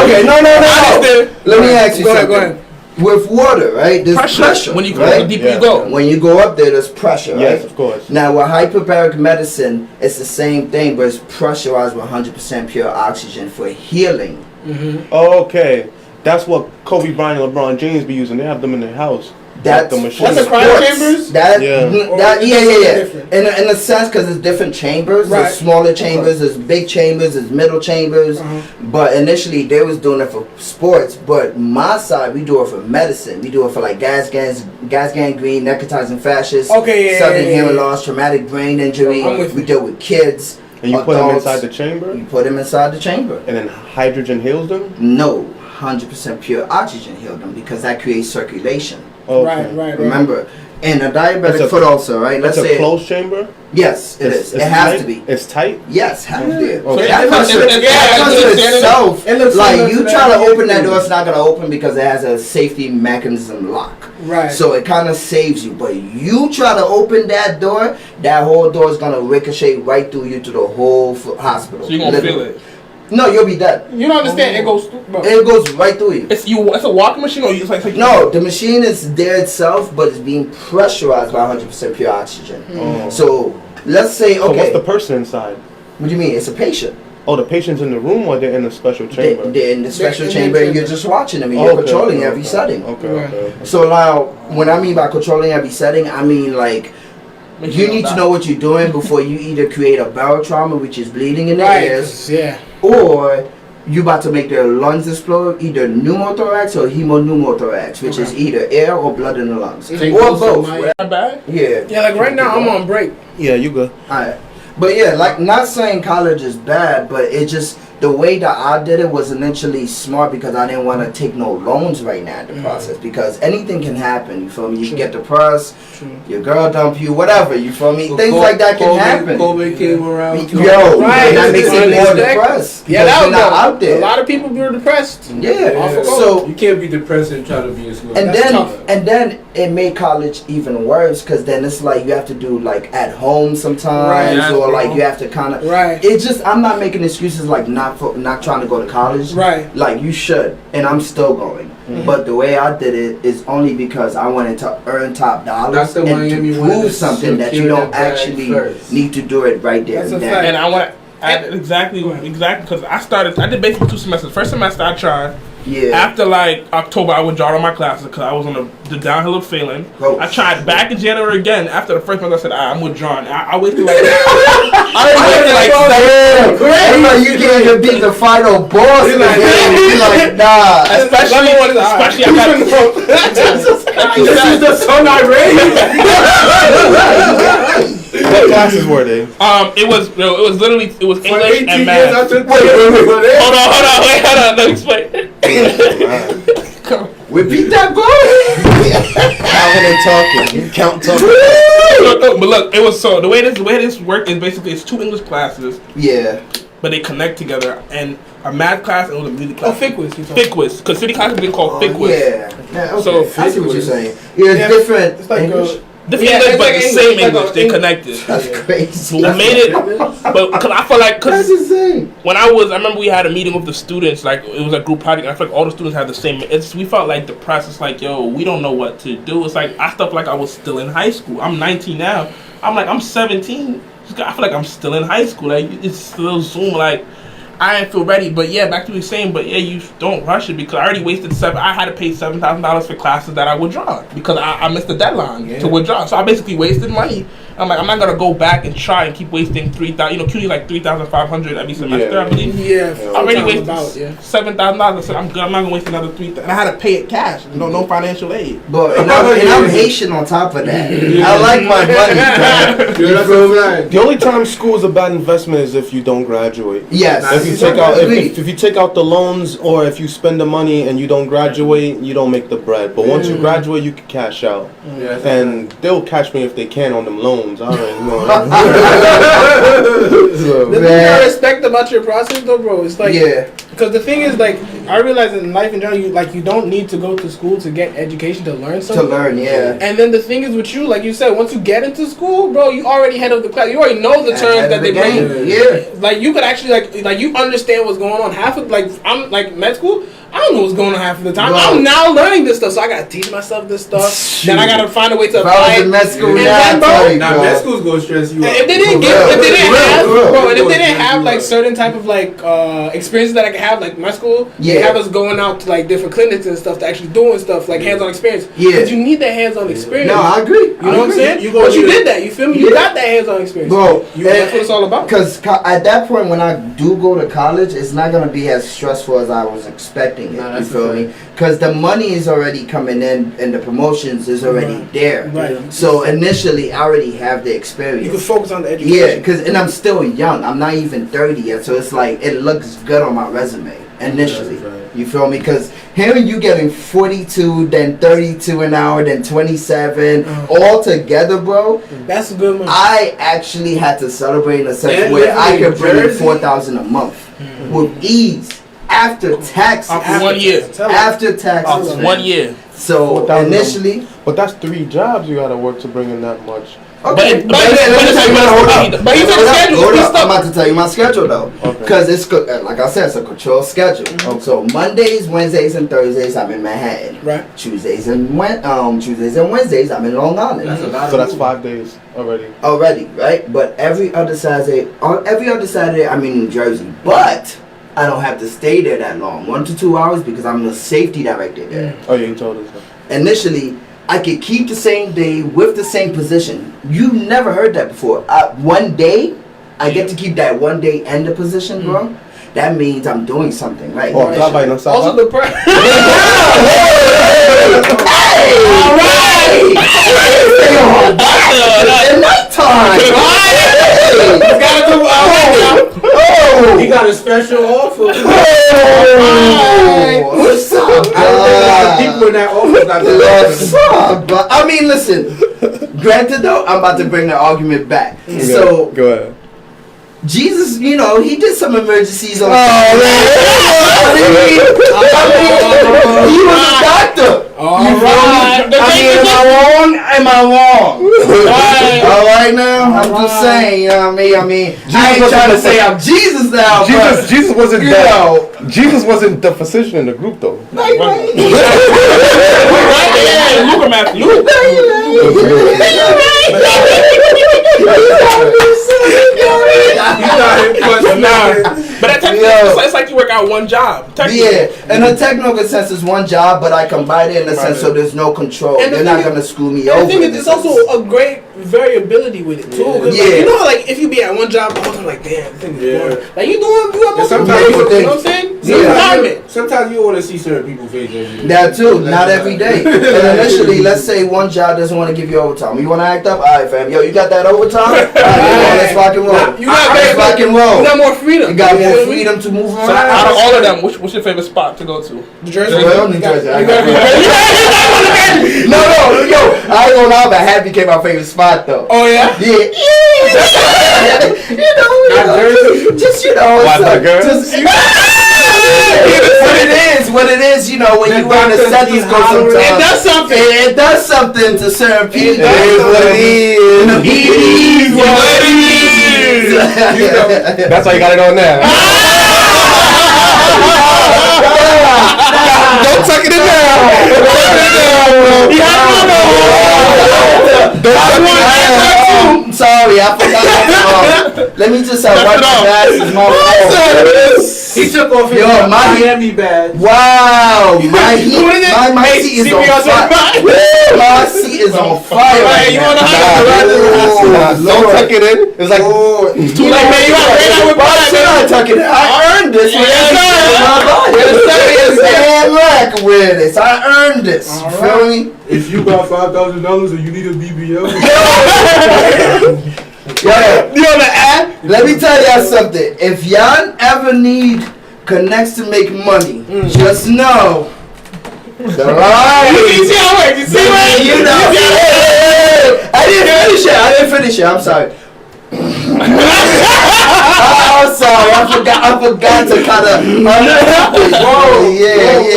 Okay. No. Let me ask you something. Go ahead. With water, right? There's pressure. When you go, right? the deeper you go. When you go up there, there's pressure, right? Yes, of course. Now, with hyperbaric medicine, it's the same thing, but it's pressurized with 100% pure oxygen for healing. Okay. That's what Kobe Bryant and LeBron James be using. They have them in their house. That's the machine. That's the cryo chambers? Yeah. In a sense, because it's different chambers. Right. There's smaller chambers, there's big chambers, there's middle chambers. But initially, they was doing it for sports. But my side, we do it for medicine. We do it for like gas gangrene, necrotizing fasciitis, sudden hearing loss, traumatic brain injury. We deal with kids. And you put them inside the chamber? You put them inside the chamber. And then hydrogen heals them? No, 100% pure oxygen heals them, because that creates circulation. Okay. Right. Remember, in a diabetic foot ulcer, right? Let's say a closed chamber? Yes, it is. It has to be. It's tight? Yes, has to be. Okay. That pressure itself, like you try to open that door, it's not gonna open because it has a safety mechanism lock. Right. So it kind of saves you. But you try to open that door, that whole door is gonna ricochet right through you to the whole hospital. So you're gonna feel it. No, you'll be dead. You don't understand. It goes right through you. It's a walking machine, or you just like no, the machine is there itself, but it's being pressurized by 100% pure oxygen. So let's say, okay. So what's the person inside? What do you mean? It's a patient. Oh, the patient's in the room, or they're in the special chamber? They're in the special chamber, and you're just watching them, and you're controlling every setting. Okay. So now, when I mean by controlling every setting, I mean like, you need to know what you're doing before you either create a barotrauma, which is bleeding in the ears, or you about to make their lungs explode, either pneumothorax or hemopneumothorax, which is either air or blood in the lungs, or both. Yeah, like right now I'm on break. Yeah, you good. Alright. But yeah, like, not saying college is bad, but it just, the way that I did it was initially smart, because I didn't want to take no loans right now in the process, because anything can happen, you feel me? You get depressed, your girl dump you, whatever, you feel me? Things like that can happen. COVID came around. That makes it more depressed. Yeah, that was not out there. A lot of people were depressed. Yeah. So you can't be depressed and try to be in school. And then it made college even worse, because then it's like you have to do like at home sometimes, or like you have to kind of. It's just, I'm not making excuses like not trying to go to college. Like you should, and I'm still going. But the way I did it is only because I wanted to earn top dollars and to prove something that you don't actually need to do it right there. And I want to add exactly because I did basically 2 semesters. First semester I tried. Yeah. After like October, I withdrawed all my classes because I was on the downhill of failing. I tried back in January again. After the first month, I said, I'm withdrawing. I waited like you can't even beat the final boss. You're like, nah. Especially I got this is the son I raised. What classes were they? It was literally English and math. Wait. Hold on. Let me explain. Repeat that, boy. Talking. You count talking. But look, it was so the way this worked is basically it's 2 English classes. Yeah. But they connect together, and a math class and it was a music class. FICWIS. Because city class has been called FICWIS. Yeah. Okay. So I see what you're saying. Yeah, it's different. It's like English. different English, but the same English. They connected. That's crazy. So we made it, but cause I feel like That's insane. when I remember we had a meeting with the students, like it was a group project. And I feel like all the students had the same. We felt like depressed. It's like, yo, we don't know what to do. It's like I felt like I was still in high school. I'm 19 now. I'm 17. I feel like I'm still in high school. Like it's still Zoom. Like I didn't feel ready. But yeah, back to what you were saying. But yeah, you don't rush it because I already wasted I had to pay $7,000 for classes that I withdraw because I missed the deadline to withdraw. So I basically wasted money. I'm like, I'm not gonna go back and try and keep wasting $3,000. CUNY's like $3,500 every semester, I believe. Yeah. I already wasted $7,000. I said I'm good. I'm not gonna waste another $3,000. And I had to pay it cash. No financial aid. But and I'm Haitian on top of that. I like my money. The only time school is a bad investment is if you don't graduate. Yes. If you take out the loans or if you spend the money and you don't graduate, you don't make the bread. But once you graduate, you can cash out. And they'll catch me if they can on them loans. I already know. The thing I respect about your process, though, bro, it's like, because the thing is, like, I realize in life in general, you don't need to go to school to get education to learn something. To learn, And then the thing is with you, like you said, once you get into school, bro, you already head of the class. You already know the terms that they bring. Like you could actually like you understand what's going on. Half of I'm like med school. I don't know what's going on half of the time. I'm now learning this stuff, so I gotta teach myself this stuff. Then I gotta find a way to apply it. Med school, med school's gonna stress you out. If they didn't have like certain type of like experiences that I could have, like my school, they have us going out to like different clinics and stuff to actually doing stuff like hands-on experience. Because you need that hands-on experience. No, I agree. You know what I'm saying? But you did that. You feel me? You got that hands-on experience, bro. That's what it's all about. Because at that point, when I do go to college, it's not gonna be as stressful as I was expecting. You feel me? Because the money is already coming in and the promotions is already there. So initially, I already have the experience. You can focus on the education. And I'm still young. I'm not even 30 yet. So it's like it looks good on my resume initially. You feel me? Because hearing you getting 42, then 32 an hour, then 27, all together, bro. That's a good one. I actually had to celebrate in a sense where I could bring in $4,000 a month with ease. After taxes. After 1 year. After taxes. 1 year. So initially. But that's 3 jobs you gotta work to bring in that much. Okay. But I'm about to tell you my schedule though. Because it's, like I said, it's a controlled schedule. So Mondays, Wednesdays, and Thursdays I'm in Manhattan. Tuesdays and Wednesdays I'm in Long Island. So that's 5 days already. Right? But every other Saturday I'm in New Jersey. But I don't have to stay there that long, 1 to 2 hours, because I'm the safety director there. Oh, yeah, you told us that. Initially, I could keep the same day with the same position. You never heard that before. One day, I get to keep that 1 day and the position, bro. That means I'm doing something, right? Also the price. Hey! All right! At nighttime! He got a special offer. What's up? People in that office got What's up? But I mean, listen. Granted, though, I'm about to bring the argument back. So go ahead. Jesus, he did some emergencies on. He was a doctor. Am I wrong? All right now. I'm just saying. You know what I mean? I ain't trying to say I'm Jesus now. Jesus wasn't Jesus wasn't the physician in the group though. Luke. But it's like you work out one job. Yeah, in a technical sense, it's one job, but I combine it in a sense so there's no control. They're not gonna screw me over. The thing is, it's also a great variability with it too. Like if you be at one job, the whole time like, damn, the thing is boring. Like you have sometimes you know what I'm saying? Sometimes you want to see certain people face every day. That too, not every day. And initially, let's say one job doesn't want to give you overtime. You want to act up? All right, fam. Yo, you got that overtime? All right, let's rock and roll. You got more freedom. You got more freedom to move around. So out of all of them, what's your favorite spot to go to? New Jersey. New Jersey. No, yo, I ain't gonna lie, but Happy became my favorite spot though. Oh yeah? Yeah. Just Why that girl? What it is, you know, when you run the stethoscope sometimes. It does something. It does something to certain people. It is what it is. That's why you got it on there. Don't tuck it in there. Sorry, I forgot. Let me just wipe my glasses. My He took off his Miami badge. Wow, my seat is on fire. My seat is on fire. You want to Don't tuck it in. It's like too late, man. You got to wait out with why should I tuck it in? I earned this. I earned this. You feel me? If you got $5,000 and you need a BBL, you know the ad? Let me tell y'all something. If y'all ever need connects to make money, just know. You see how it works? You see what? You know. I didn't finish it. I'm sorry. I'm sorry. I forgot to kind of.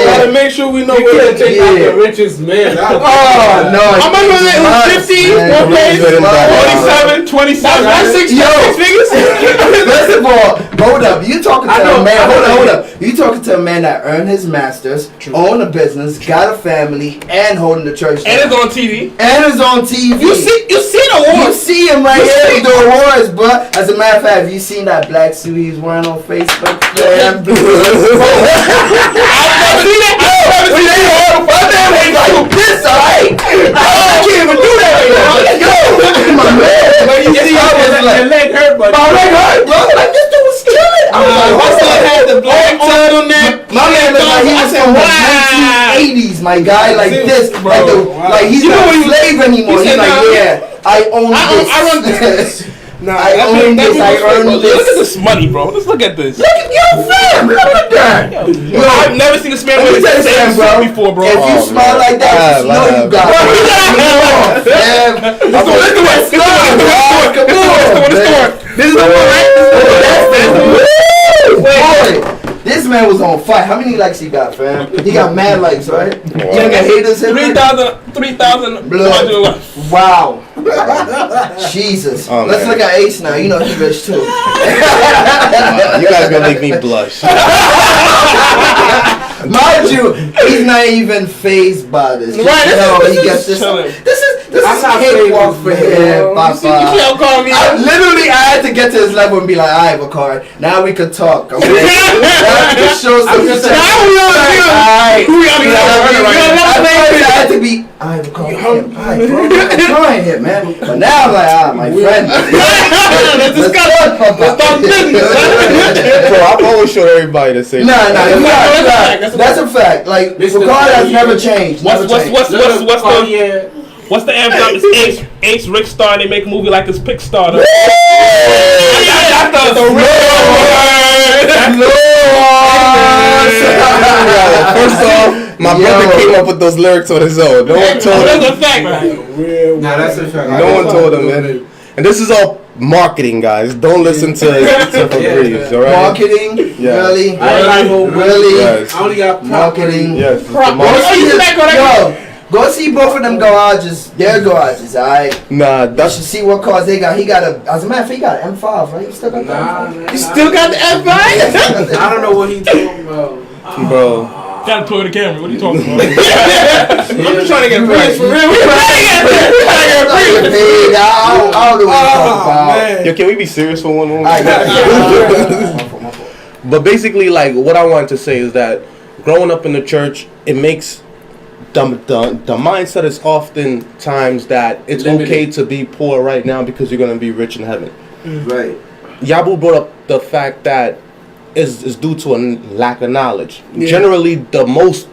Gotta make sure we know where to take out the richest man. Oh no! How much was it? It was 50, 47, 27. That's six figures. First of all, hold up. You talking to a man? Hold up. You talking to a man that earned his masters, own a business, got a family, and holding the church. And it's on TV. You see the awards. You see him right here. The awards, but as a matter of fact, have you seen that black suit he's wearing on Facebook? I've never seen that. This, alright? I can't even do that right now. Yo, my man. Your leg hurt, buddy. My leg hurt, bro. Like this dude was killing. My son had the black turtleneck. My man looked like he was from the 1980s, my guy. Like this, like he's not a slave anymore. He's like, yeah, I own this. I run this. I own this. I earned this. Look at this money, bro. Let's look at this. Look at your fam. Look at that. Yo, I've never seen this man with the same suit before, bro. If you smile like that, you know you got it. This is the one, right? Boy, this man was on fire. How many likes he got, fam? He got mad likes, right? You don't get haters in 3,000 blood. Wow. Jesus. Let's look at Ace now. You know he's rich too. You guys gonna make me blush. Mind you, he's not even fazed by this. Right, he gets this. This is cakewalk for him, Papa. I had to get to his level and be like, alright, Bakari, now we could talk. Okay? Now we can show some respect. I had to be, alright, Bakari, alright, bro, I'm trying here, man. But now I'm like, my friend. Let's talk business. Bro, I've always showed everybody the same. Nah, that's a fact. Like, Bakari has never changed. What's the anthem? It's Ace Rick Star and they make a movie like it's Kickstarter. That's the real word. First off, my brother came up with those lyrics on his own. No one told him. That's a fact, man. That's a fact. No one told him, man. And this is all marketing, guys. Don't listen to Fabrice, all right? Marketing? Yeah. Really? Really? Yes. I only got marketing. Yes. Go see both of them garages. Their garages, alright? Nah, You should see what cars they got. He got as a matter of fact, he got an M5, right? You still got the M5? You still got the M5? I don't know what he talking about. Bro. Gotta play the camera. What are you talking about? I'm just trying to get praise for real. I don't know what you're talking about. Yo, can we be serious for one moment? But basically, like, what I wanted to say is that growing up in the church, it makes the mindset is often times that it's okay to be poor right now because you're going to be rich in heaven. Right. Yaboo brought up the fact that is due to a lack of knowledge. Yeah. Generally, the most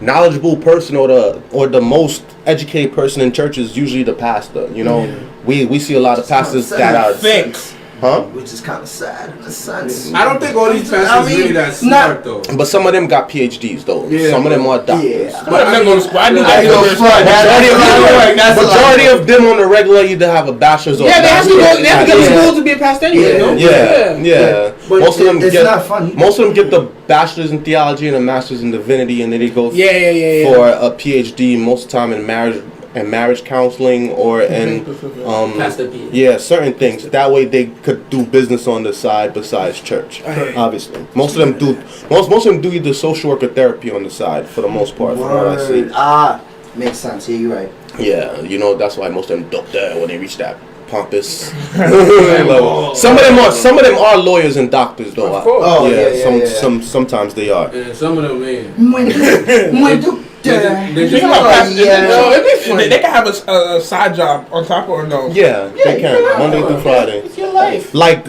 knowledgeable person or the most educated person in church is usually the pastor. You know, we see a lot of pastors that are thinks. Huh? Which is kind of sad in a sense. I don't think all these pastors really that smart though. But some of them got PhDs though. Yeah, some of them are doctors. Yeah. But I'm going to school. I do Majority of them on the regular either have a bachelor's or they have to go to school to be a pastor anyway. Yeah. But most of them it's get not fun. most of them get the bachelor's in theology and a master's in divinity, and then they go Yeah. for a PhD most of the time in marriage counseling or in certain things. That way they could do business on the side besides church. Obviously, most of them do. Most of them do either social work or therapy on the side for the most part. From what I see. Makes sense. Yeah, you're right. Yeah, that's why most of them dope there when they reach that pompous level. Some of them are lawyers and doctors though. Of course. Sometimes they are. And some of them ain't. They can have a side job on top or no? Yeah, they can. Monday through Friday. It's your life. Like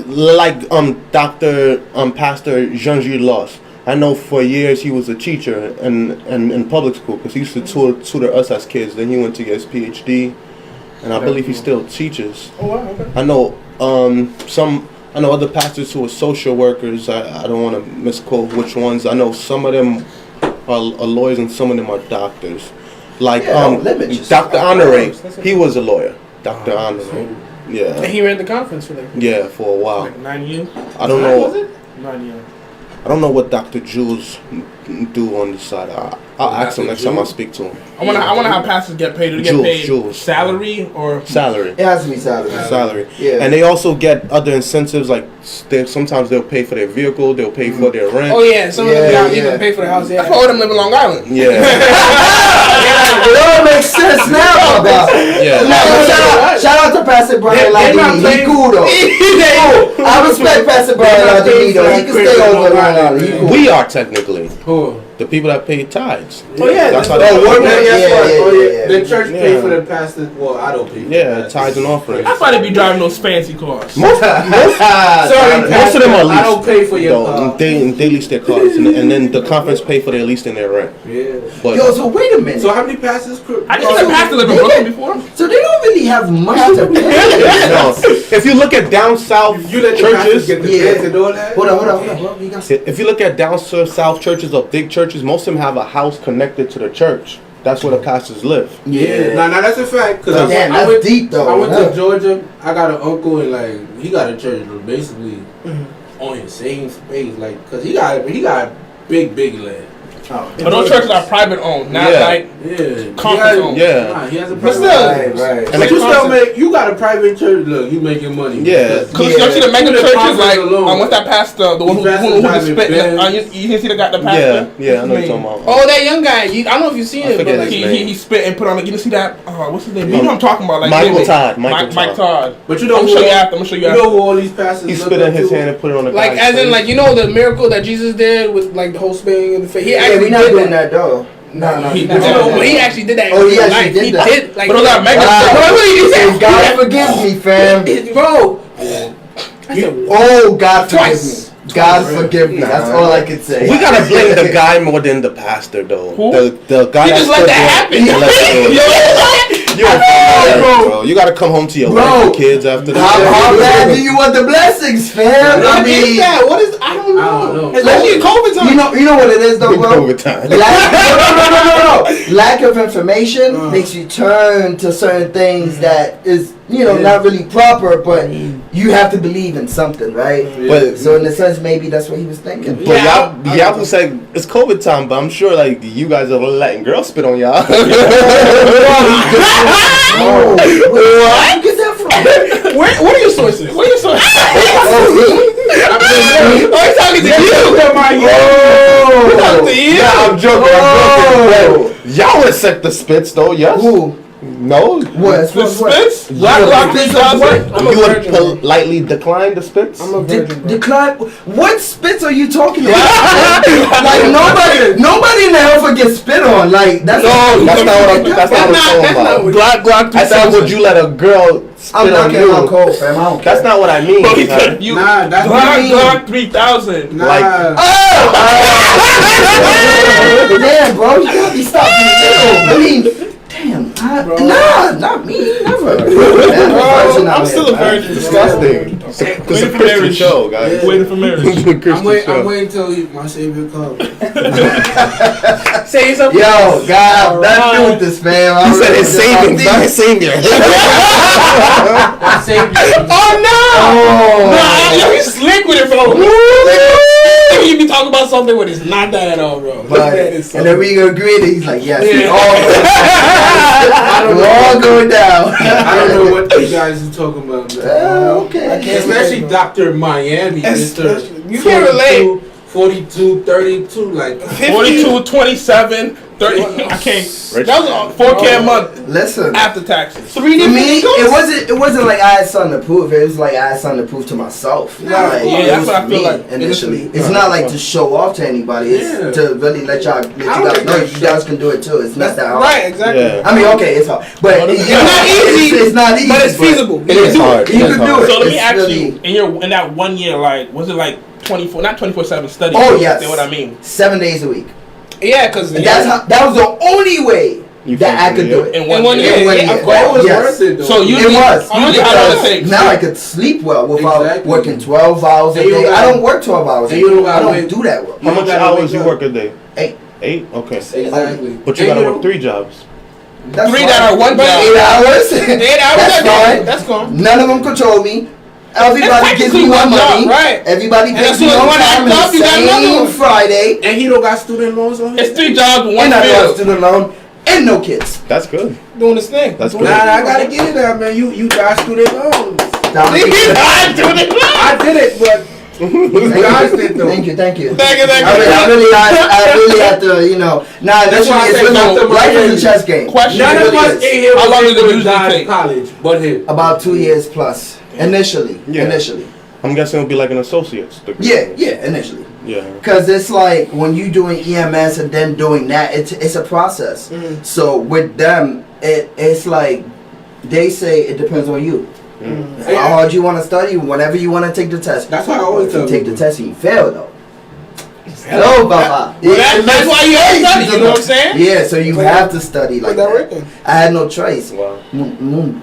Pastor Jean-Noel Loss. I know for years he was a teacher in public school because he used to tutor us as kids. Then he went to get his PhD, and I believe he still teaches. Oh wow, okay. I know other pastors who are social workers. I don't want to misquote which ones. I know some of them are lawyers and some of them are doctors. Like Dr. Honore, he was a lawyer. Dr. Honore. Yeah. And he ran the conference for them. Yeah, for a while. Like 9 years? I don't know. Was it? 9 years. I don't know what Dr. Jules do on the side. I'll ask him next time I speak to him. I wonder how pastors get paid. Do they get paid salary or salary? It has to be salary. Salary. Yeah. And they also get other incentives like sometimes they'll pay for their vehicle, they'll pay for their rent. Oh yeah, some of them even pay for the house. Yeah. That's why all them live in Long Island. Yeah. It all makes sense now, Bob. Yeah. Shout out to Pastor Brian Ladini. He cool though. I respect Pastor Brian Ladini though. He can stay over Long Island. He cool. We are technically Who? the people that pay tithes. Oh yeah, That's how The church Yeah. pay for the pastor. Well, I don't pay. Yeah, tithes and offerings. That's why they be driving those fancy cars. Most Sorry, most of them are leased. I don't pay for your though. car. They lease their cars, and then the conference pay for their lease and their rent. Yeah. But Yo, so wait a minute. So how many pastors? I just seen a pastor live in Brooklyn before. So they don't really have much to pay. no, if you look at down south You let the pastors churches, get the beds and all that? Hold on. You got if you look at down south churches or big churches, most of them have a house connected to the church. That's where the pastors live. Yeah. Nah, that's a fact. Cause Damn, I went deep though. I went to Georgia. I got an uncle and like he got a church basically on his same space, like cause he got big land. But those churches are private owned, not like conference owned. Yeah. Nah, he has a But private. still, Right. But you still you got a private church. Look, you making money. Yeah. Cause you see the mega The churches conference like alone. what's that pastor, the one who driving spit? Benz. You can see the guy, the pastor. Yeah, I know you're talking about. Oh, that young guy. I don't know if you've seen I it, but forget like his name. He spit and put on. You see that? What's his name? You know what I'm talking about? Like Michael David. Todd. Mike Todd. But you know I'm who gonna show you after. I'm gonna show you You after. know who all these pastors He look spit in up his to? hand and put it on the like guy's as in face. like you know the miracle that Jesus did with like the whole spitting in the face. He Yeah, actually we're not did doing that. that though. No. He But he actually did that. Oh, in he real actually life. did He that. did like. But those are mega Wow. churches. What did you say? God forgive me, fam. Bro. Oh, God forgive Twice. me. God forgive me. That's all I can say. We gotta blame the guy more than the pastor, though. Who? The guy You just let that happen. Bro, you gotta come home to your wife and kids after How that. bad do you want the blessings, fam? I mean, that? What is? I don't know. Especially in COVID time. you know what it is though, bro. COVID time. No. Lack of information makes you turn to certain things that is, not really proper, but you have to believe in something, right? But So in a sense, maybe that's what he was thinking. But y'all who say it's COVID time, but I'm sure like you guys are letting girls spit on y'all. Where you get that from? What are your sources? What are your sources? Oh, he's talking to you. talking to you. Nah, I'm joking. Y'all would set the spits though, yes? Who? No. What? The spits? Black Spits of what? You would politely decline the spits? I'm a virgin. Bro. Decline. What spits are you talking about? Like nobody in the Alpha gets spit on. Like that's That's not what I'm talking about. Glock I said, would you let a girl spit I'm on not getting my you? cold, fam. I don't That's care. not what I mean. son. Nah, that's what I mean. Glock 3000. Nah. Like- Damn, bro, you gotta be stopping me. I mean, damn, not me, never. I'm still a virgin. Disgusting. It's a Christian show, guys. Waiting for marriage. I'm waiting till my savior comes. Say something. Yo, God, I'm done doing this, man. He said his savings, not his savior. Oh no! Nah, yo, he's slick with it, bro. You be talking about something when it's not that at all, bro. But, and then we agree that he's like, yes, Yeah. we're all going down. I don't know what you guys are talking about. Okay. Especially Dr. Miami, Mr. You can't relate. 42, 32, like 42, 27, 30. I can't. That was 4K a month Listen, after taxes. 3 for different me, incomes? it wasn't like I had something to prove. It was like I had something to prove to myself. Yeah, Like, yeah, it that's was what I for feel me like initially. initially. It's not like to show off to anybody. It's to really let you guys know you guys can do it too. It's not that hard. Right, exactly. Yeah. I mean, okay, it's hard, but It's not easy. It's not easy, But it's feasible. It is hard. You can do it. So let me It's ask really- you, in that 1 year, like, was it like 24, not 24/7 study? Oh, yes. You know what I mean? 7 days a week. Yeah, because And that was the only way that I could do it. In In 1 year. In 1 year. of But it was Yes. worth it though. So you It was. how long it takes? Now I could sleep well without Exactly. working 12 hours a And you day. don't I gotta- don't work 12 hours a and you day. don't I gotta don't wait. do that well. How much gotta hours wake you up. work a day? 8. 8? Okay. Exactly. But you gotta work 3 jobs. That's 3 fine. that are one job. 8 hours. 8 hours That's a day. fine. That's gone. None of them control me. Everybody gives me technically my one job, money. right. Everybody And pays as me soon as on one time act up, the you got another same one. Friday. And he don't got student loans on It's him? 3 jobs, And one I don't have field. student loan and no kids. That's good. Doing this thing. That's Nah, good. I gotta get it out, man. You got student loans. Now, I did it, but you guys did though. Thank you. Thank you. I really have to, Nah, That's why I it's say really, Dr. life Miami. is a chess game. Question. None of really us is. in here How long was does it able to usually die take? in college, but him. About 2 years plus. Initially. Yeah. Initially. I'm guessing it'll be like an associate's degree. Yeah, initially. Yeah. Because it's like when you doing EMS and then doing that, it's a process. So with them, it's like they say it depends on you. How hard you want to study, whenever you want to take the test. That's why I always If you tell take the people. test and you fail though. No, Baba. Well, that's why you have to study, you know what I'm saying? Yeah, so you have to study like that that. working. I had no choice. Wow. Moon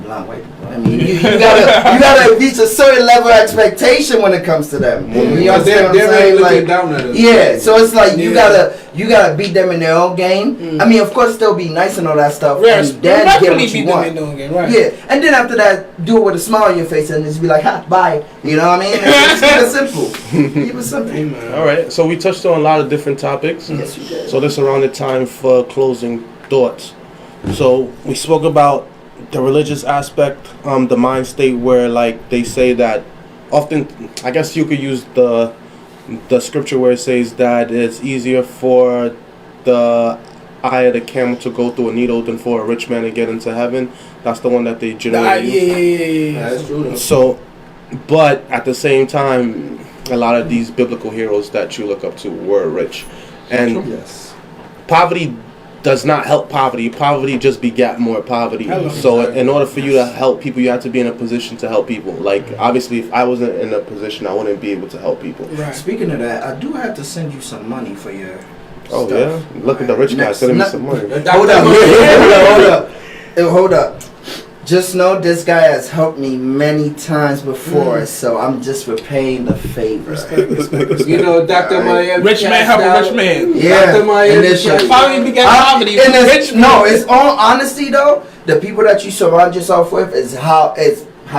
blind white people. I mean, you gotta reach a certain level of expectation when it comes to them. You understand what I'm They're really saying? looking Like, down at us. yeah, so it's like you Yeah. gotta beat them in their own game. I mean, of course, still be nice and all that stuff, and then get Definitely what you beat them want. in doing it, right? Yeah, and then after that, do it with a smile on your face and just be like, "Ha, bye." You know what I mean? It's keep it simple. Keep it simple. All right. So we touched on a lot of different topics. Yes, you did. So this around the time for closing thoughts. So we spoke about the religious aspect, the mind state where like they say that often, I guess you could use the scripture where it says that it's easier for the eye of the camel to go through a needle than for a rich man to get into heaven. That's the one that they generally use. Yeah. That's true though. So, but at the same time, a lot of these biblical heroes that you look up to were rich, and Yes. poverty does not help poverty. Poverty just begat more poverty. Hello. So in order for you to help people, you have to be in a position to help people. Like obviously, if I wasn't in a position, I wouldn't be able to help people. Right. Speaking of that, I do have to send you some money for your Oh stuff. yeah, look at the rich guy Next- sending me ne- some money. Hold up. Hold up. Just know this guy has helped me many times before, so I'm just repaying the favor. You know, Dr. Alright. Miami. Rich man help a rich man. Yeah, Dr. Miami. initially. Poverty begat poverty. And it's- Rich no, man. it's all honesty though. The people that you surround yourself with is how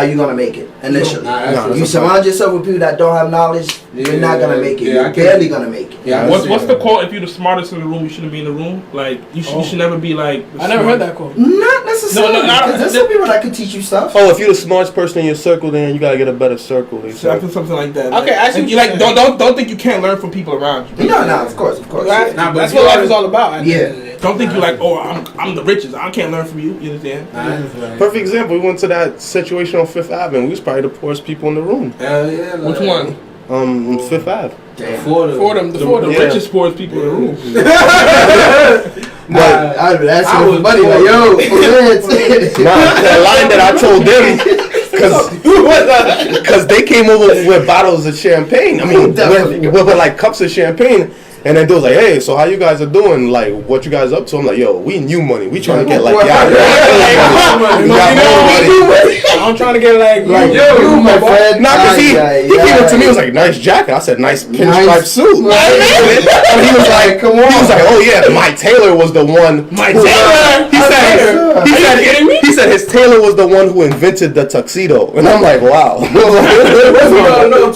you're gonna make it initially. Nah, that's You what's surround yourself with people that don't have knowledge, you're not gonna make it. Yeah, I You're can- barely gonna make it. Yeah, I What's understand the that. quote? If you're the smartest in the room, you shouldn't be in the room. Like you should never be like. I never heard that quote. Not necessarily. No, not- 'cause there's some people that could teach you stuff. Oh, if you're the smartest person in your circle, then you gotta get a better circle. They say. Something like that. Okay, I see And what you you're like saying. don't think you can't learn from people around you. No, of course. Right? Yeah. Nah, but That's if what you life are- is all about. at the Yeah. end of the day. Don't think you like, oh, I'm the richest. I can't learn from you. You understand? Nah, that's right. Perfect example. We went to that situation on Fifth Avenue. We was probably the poorest people in the room. Hell yeah. Which like- one? Fifth Ave. Damn. Fordham. Fordham, the The Fordham. Yeah. richest, poorest people in the room. But I'd be asking I for was money, like, poor. yo, Nah, the line that I told them, because they came over with bottles of champagne. I mean, Definitely. with like cups of champagne. And then they was like, hey, so how you guys are doing? Like, what you guys up to? I'm like, yo, we new money. We trying to get like, I'm trying to get like you, my friend. Nah, cause he came up to me. He was like, nice jacket. I said, nice pinstripe suit. And he was like, come on. He was like, oh yeah, my tailor was the one. My tailor. He said his tailor was the one who invented the tuxedo. And I'm like, wow.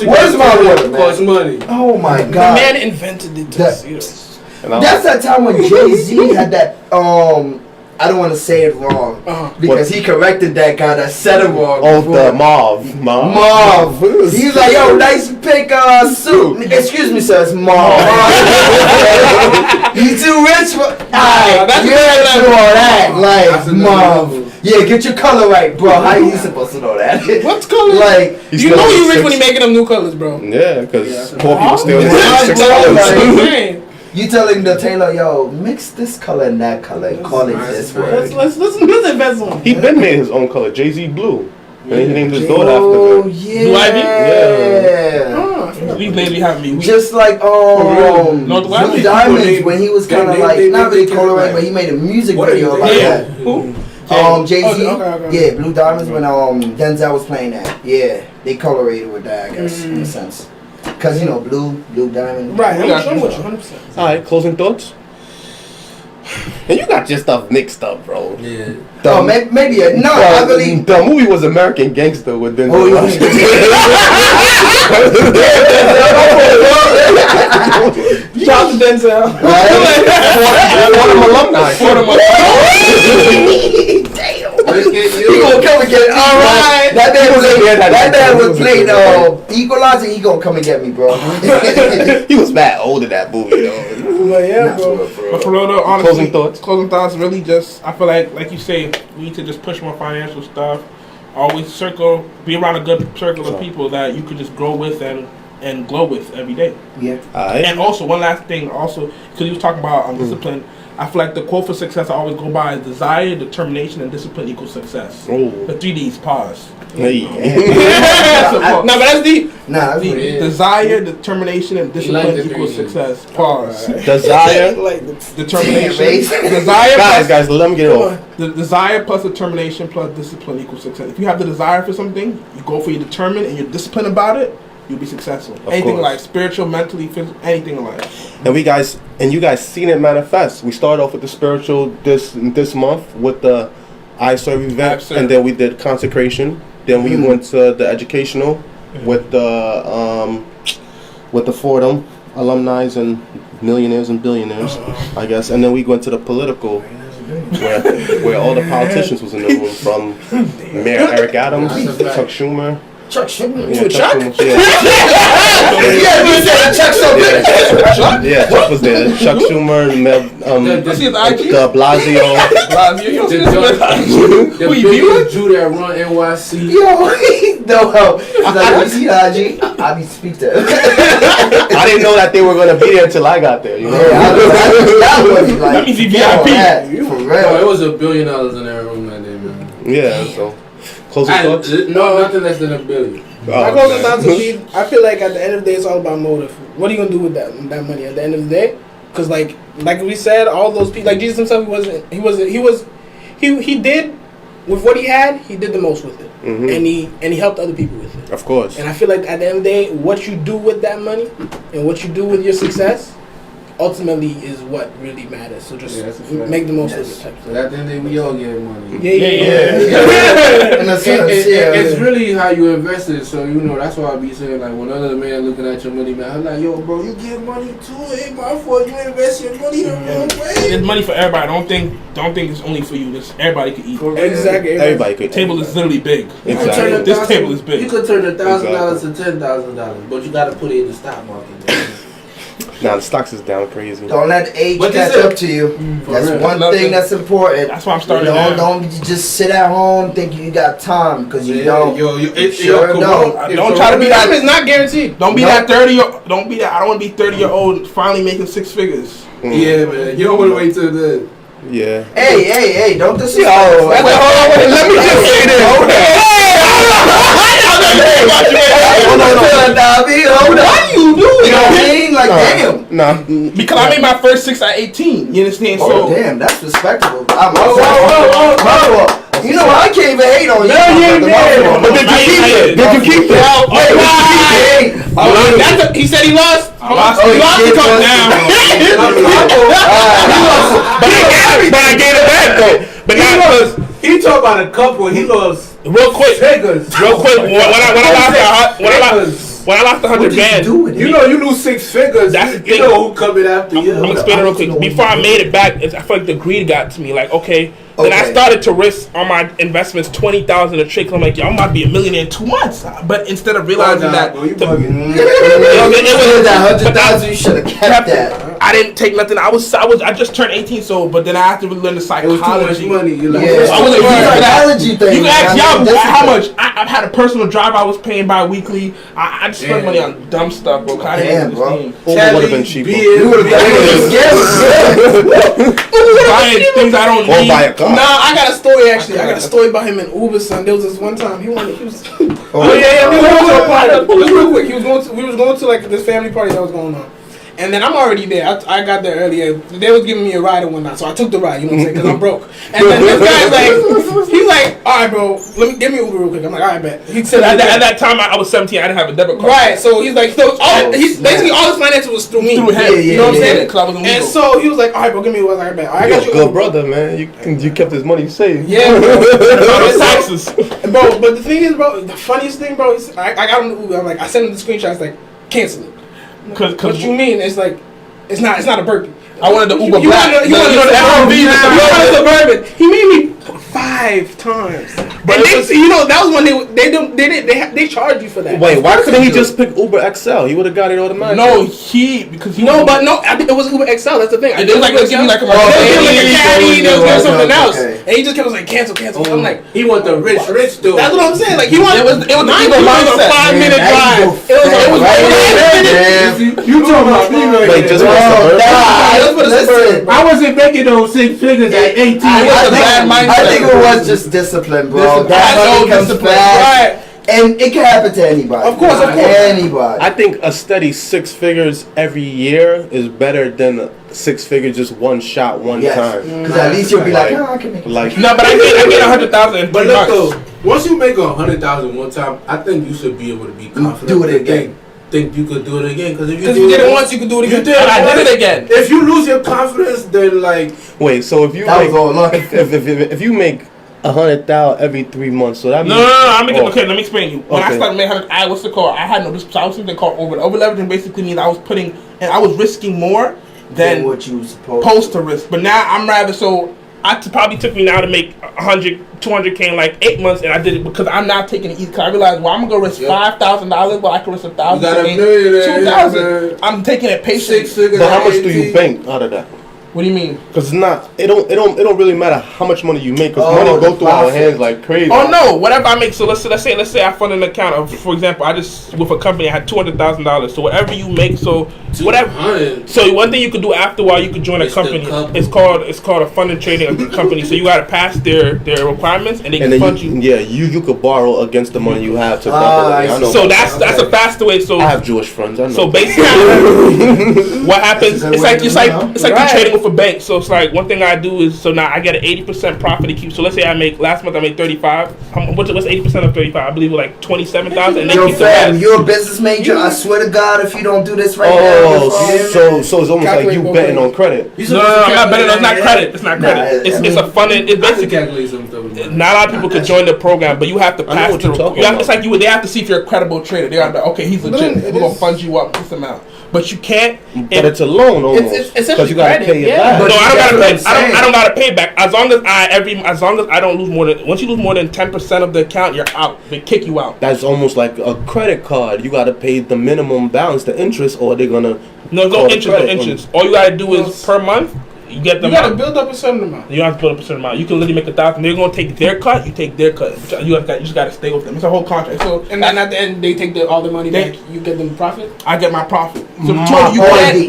Where's my water, man? Cost money. Oh my the God. man invented the tuxedo. That's that time when Jay-Z had that, I don't want to say it wrong, because he corrected that guy that said it wrong. Oh, before. the mauve. He's like, yo, nice pink suit. Excuse me, sir, it's mauve. You too rich for... that's all that. Like, mauve. Yeah, get your color right, bro. How you supposed to know that? What's color? Like, you know you rich when you making them new colors, bro. Yeah, because poor people still Yeah. six colors. You telling the tailor, yo, mix this color and that color and call it this word. Let's invest on. He been made his own color, Jay-Z Blue. And he named his daughter Oh, after him. yeah. Blue Ivy? Yeah. These ladies have me. Just like No, the Blue Diamonds when he was kind of like not really coloring, but he made a music video about that. Who? Jay-Z. Okay. Yeah, Blue Diamonds when Denzel was playing that. Yeah, they colorated with that, I guess, in a sense. Cause you know Blue Diamond. Right, I'm with you 100%. All right, closing thoughts. And you got your stuff mixed up, bro. Yeah. Oh, maybe no. I believe the movie was American Gangster with Denzel. Oh, Shout out to Denzel. Fordham alumni. He gonna come and get it. All right. That man was playing Equalizer. He gonna come and get me, bro. He was bad old in that movie, though. But yeah, bro. But for real though, honestly, Closing thoughts? really just, I feel like you say, we need to just push more financial stuff. Always be around a good circle of people that you could just grow with and glow with every day. Yeah. And also, one last thing, because he was talking about discipline, I feel like the quote for success I always go by is desire, determination, and discipline equals success. Oh. The 3 Ds, pause. Hey. No, but that's deep. Nah, that's what it is. Desire, determination, and discipline equals success. Pause. Desire. Determination. Desire. Guys, let me get it off. The desire plus determination plus discipline equals success. If you have the desire for something, you go for your determined and you're disciplined about it, you'll be successful. Anything in life, spiritual, mentally, physical, anything in life. And you guys seen it manifest. We started off with the spiritual this month with the I Serve event, and then we did consecration. Then we went to the educational with the Fordham alumni and millionaires and billionaires, I guess. And then we went to the political, where all the politicians was in the room, from Mayor Eric Adams, Chuck Schumer. Chuck Schumer. Yeah, Chuck Schumer. Yeah, we said Chuck Schumer. Yeah, Chuck was there. Chuck Schumer, de Blasio. The biggest Jew that run NYC. Yo, no. Like, you see IG? I be speak to him. I didn't know that they were gonna be there until I got there. You know? That was like, That means he VIP. For real. It was $1 billion in that room that day, man. Yeah, so closing thoughts? No, nothing less than $1 billion. My closing thoughts would be, I feel like at the end of the day, it's all about motive. What are you gonna do with that money at the end of the day? Because like we said, all those people, like Jesus himself, he did with what he had. He did the most with it, and he helped other people with it. Of course. And I feel like at the end of the day, what you do with that money and what you do with your success, ultimately is what really matters. So just make the most of it. So at the end of the day, we all get money. Yeah. In a sense, it's really how you invest it. So you know that's why I be saying like when other man looking at your money, man, I'm like, yo, bro, you get money too. It ain't my fault. You invest your money the wrong way. There's money for everybody. Don't think it's only for you. This everybody could eat. Exactly. Everybody could. Table is literally big. Exactly. This table is big. You could turn $1,000 to $10,000, but you got to put it in the stock market. Man. Nah, the stocks is down crazy. Don't let age catch up to you. That's one thing that's important. That's why I'm starting now. Don't just sit at home thinking you got time because you don't. Don't try to be that. It's not guaranteed. Don't be that 30. Don't be that. I don't want to be 30-year-old finally making 6 figures. Yeah, man. You don't want to wait till then. Yeah. Hey! Don't disrespect. Hold on. Let me just say this. Hold on. What are you doing? You know what I mean? Like, damn. Nah. Because I made my first 6 at 18. You understand? Oh, So damn, that's respectable. Whoa. You know what? I can't even hate on you. But did you keep it? Did you keep it? He said he lost. He lost the cup now. But I gave it back though. But now because he talk about a couple. He lost real quick. Real quick. When I lost the 100 grand, you know you lose 6 figures. That's the thing. You know who coming after you. I'm gonna explain it real quick. Before I made it back, I feel like the greed got to me. Like, okay. Then I started to risk on my investments $20,000 a trade. I'm like, yo, I might be a millionaire in 2 months. But instead of realizing that, that $100,000, you should have kept that. I didn't take nothing. I just turned 18, so but then I had to really learn the psychology. It was too much money. You're like, psychology thing. You can ask Yaboo how much. I've had a personal drive I was paying bi-weekly. I just spent money on dumb stuff, bro. Damn, bro. Uber would have been cheaper. You would have buying things I don't need. Or buy a car. Nah, I got a story actually. I got a story about him and Uber, son. There was this one time he was Just real quick. We was going to like this family party that was going on. And then I'm already there. I got there earlier. They was giving me a ride and whatnot, so I took the ride. You know what I'm saying? Because I'm broke. And then this guy's like, he's like, all right, bro, give me Uber real quick. I'm like, all right, bet. He said at that time I was 17. I didn't have a debit card. Right. So he's like, basically all his finances was through me. Through him. You know what I'm saying? And so he was like, all right, bro, give me Uber. I bet. I got you. Good brother, man. You kept his money safe. Yeah, bro. Taxes. Bro, but the thing is, bro, the funniest thing, bro, is I got him the Uber. I'm like, I sent him the screenshots, like, cancel it. What you mean? It's like, it's not a Burger. I wanted the Uber Black. You wanted the Suburban. He made me 5 times. But that was when they charged you for that. Wait, why couldn't he just pick Uber XL? He would have got it automatically. No, I think it was Uber XL. That's the thing. It was like give me like a caddy. They was something else, and he just kept like cancel. I'm like, he want the rich dude. That's what I'm saying. Like he wanted. It was a 5-minute drive. It was. You talking about me? Wait, just I wasn't making those 6 figures at 18. I think it was just discipline, bro. That money comes back. And it can happen to anybody. Of course. Anybody. I think a steady 6 figures every year is better than 6 figures just one shot one time. Because at least you'll be like, oh, I can make it. No, but I get 100,000 in 3 But look months. though, once you make 100,000 one time, I think you should be able to be confident. Do it again. Think you could do it again because if you did it once, you could do it again. I did it again. If you lose your confidence, then like wait. So if you if you make 100,000 every 3 months, so that means okay. Let me explain you. When I started making 100, I was something called over leveraging. Basically means I was risking more than what you supposed to risk. But now I'm rather so. It probably took me now to make 100, 200K in like 8 months, and I did it because I'm not taking it easy. Cause I realized, well, I'm gonna go risk $5,000, but I can risk $1,000, $2,000. I'm taking it patient. But how much do you bank out of that? What do you mean? Because it don't really matter how much money you make. Because money go through our hands like crazy. Oh no, whatever I make. So let's say I fund an account of, for example, I just with a company I had $200,000. So whatever you make, so whatever. So one thing you could do after a while, you could join a company. It's called a fund and trading company. So you got to pass their requirements, and they can fund you. Yeah, you could borrow against the money you have to double it. I know. So that's a faster way. So I have Jewish friends. I know. So basically, what happens? It's like you're trading with a bank. So it's like one thing I do is now I get an 80% profit to keep. So let's say last month I made 35. What's 80% of 35? I believe it was like 27,000. Yo, fam, you're a business major. I swear to God, if you don't do this right now, so it's almost like you betting on credit. No, I'm not betting. It's not credit. It's not credit. It's a fund. It's basically not a lot of people could join the program, but you have to pass through. It's like they have to see if you're a credible trader. They are like, okay, he's legit. We're gonna fund you up this amount. But you can't. But it's a loan almost. Because you gotta pay it back. No, I don't gotta pay. I don't gotta pay back. As long as I don't lose more than. Once you lose more than 10% of the account, you're out. They kick you out. That's almost like a credit card. You gotta pay the minimum balance, the interest, or they're gonna. No interest. All you gotta do is per month. You get them. You gotta build up a certain amount. You have to build up a certain amount. You can literally make 1,000. They're gonna take their cut. You take their cut. You just gotta stay with them. It's a whole contract. So and then at the end they take all the money back. You get them profit. I get my profit. So you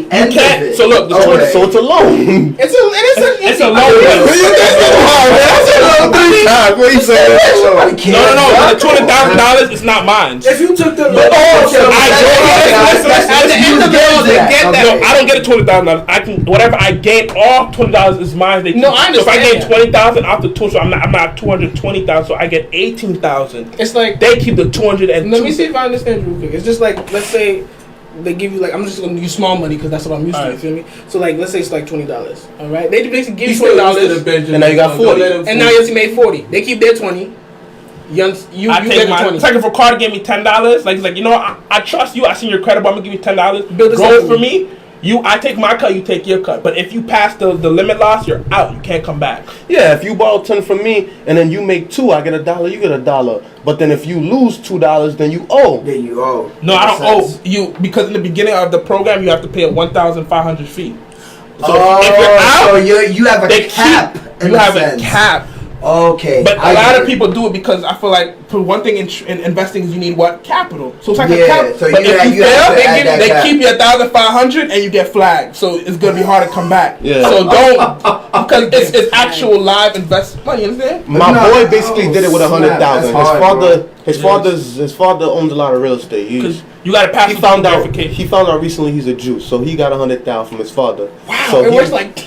can't. So look, so it's a loan. It's a loan. That's a loan. No. The $200,000 is not mine. If you took the at the end of it all, that. get that. No, I don't get it $20,000. I can whatever I gain off $20 is mine. They No, I So if I gain understand $20,000 off the tour, so I'm not $220,000. So I get $18,000. It's like They keep the 200 and let me see if I understand you real quick. It's just like, let's say they give you like, I'm just gonna use small money because that's what I'm used to. You feel me? So like, let's say it's like $20. All right, they basically give you $20, and now you got 40. and now you made 40. They keep their 20. You I get take the my 20. second for Carter gave me $10. Like it's like, you know, I trust you. I seen your credit, but I'm gonna give you $10. Build this Go up for me. I take my cut, you take your cut. But if you pass the limit loss, you're out. You can't come back. Yeah, if you borrow 10 from me and then you make 2, I get $1, you get $1. But then if you lose $2, then you owe. Then you owe. No, I don't owe you because in the beginning of the program you have to pay a 1,500 fee. So if you're out, so you have a they cap. you have a cap. Okay. But a lot of people do it because I feel like for one thing in investing is you need what? Capital. So it's like a cap. So but if you have fail, to they keep you 1,500 and you get flagged. So it's gonna be hard to come back. Yeah. So don't because it's actual live investment money. You understand? My boy basically did it with 100,000. His hard, father owns a lot of real estate. Because you gotta pass He the found out. verification. He found out recently he's a Jew, so he got 100,000 from his father. Wow, So it he- works like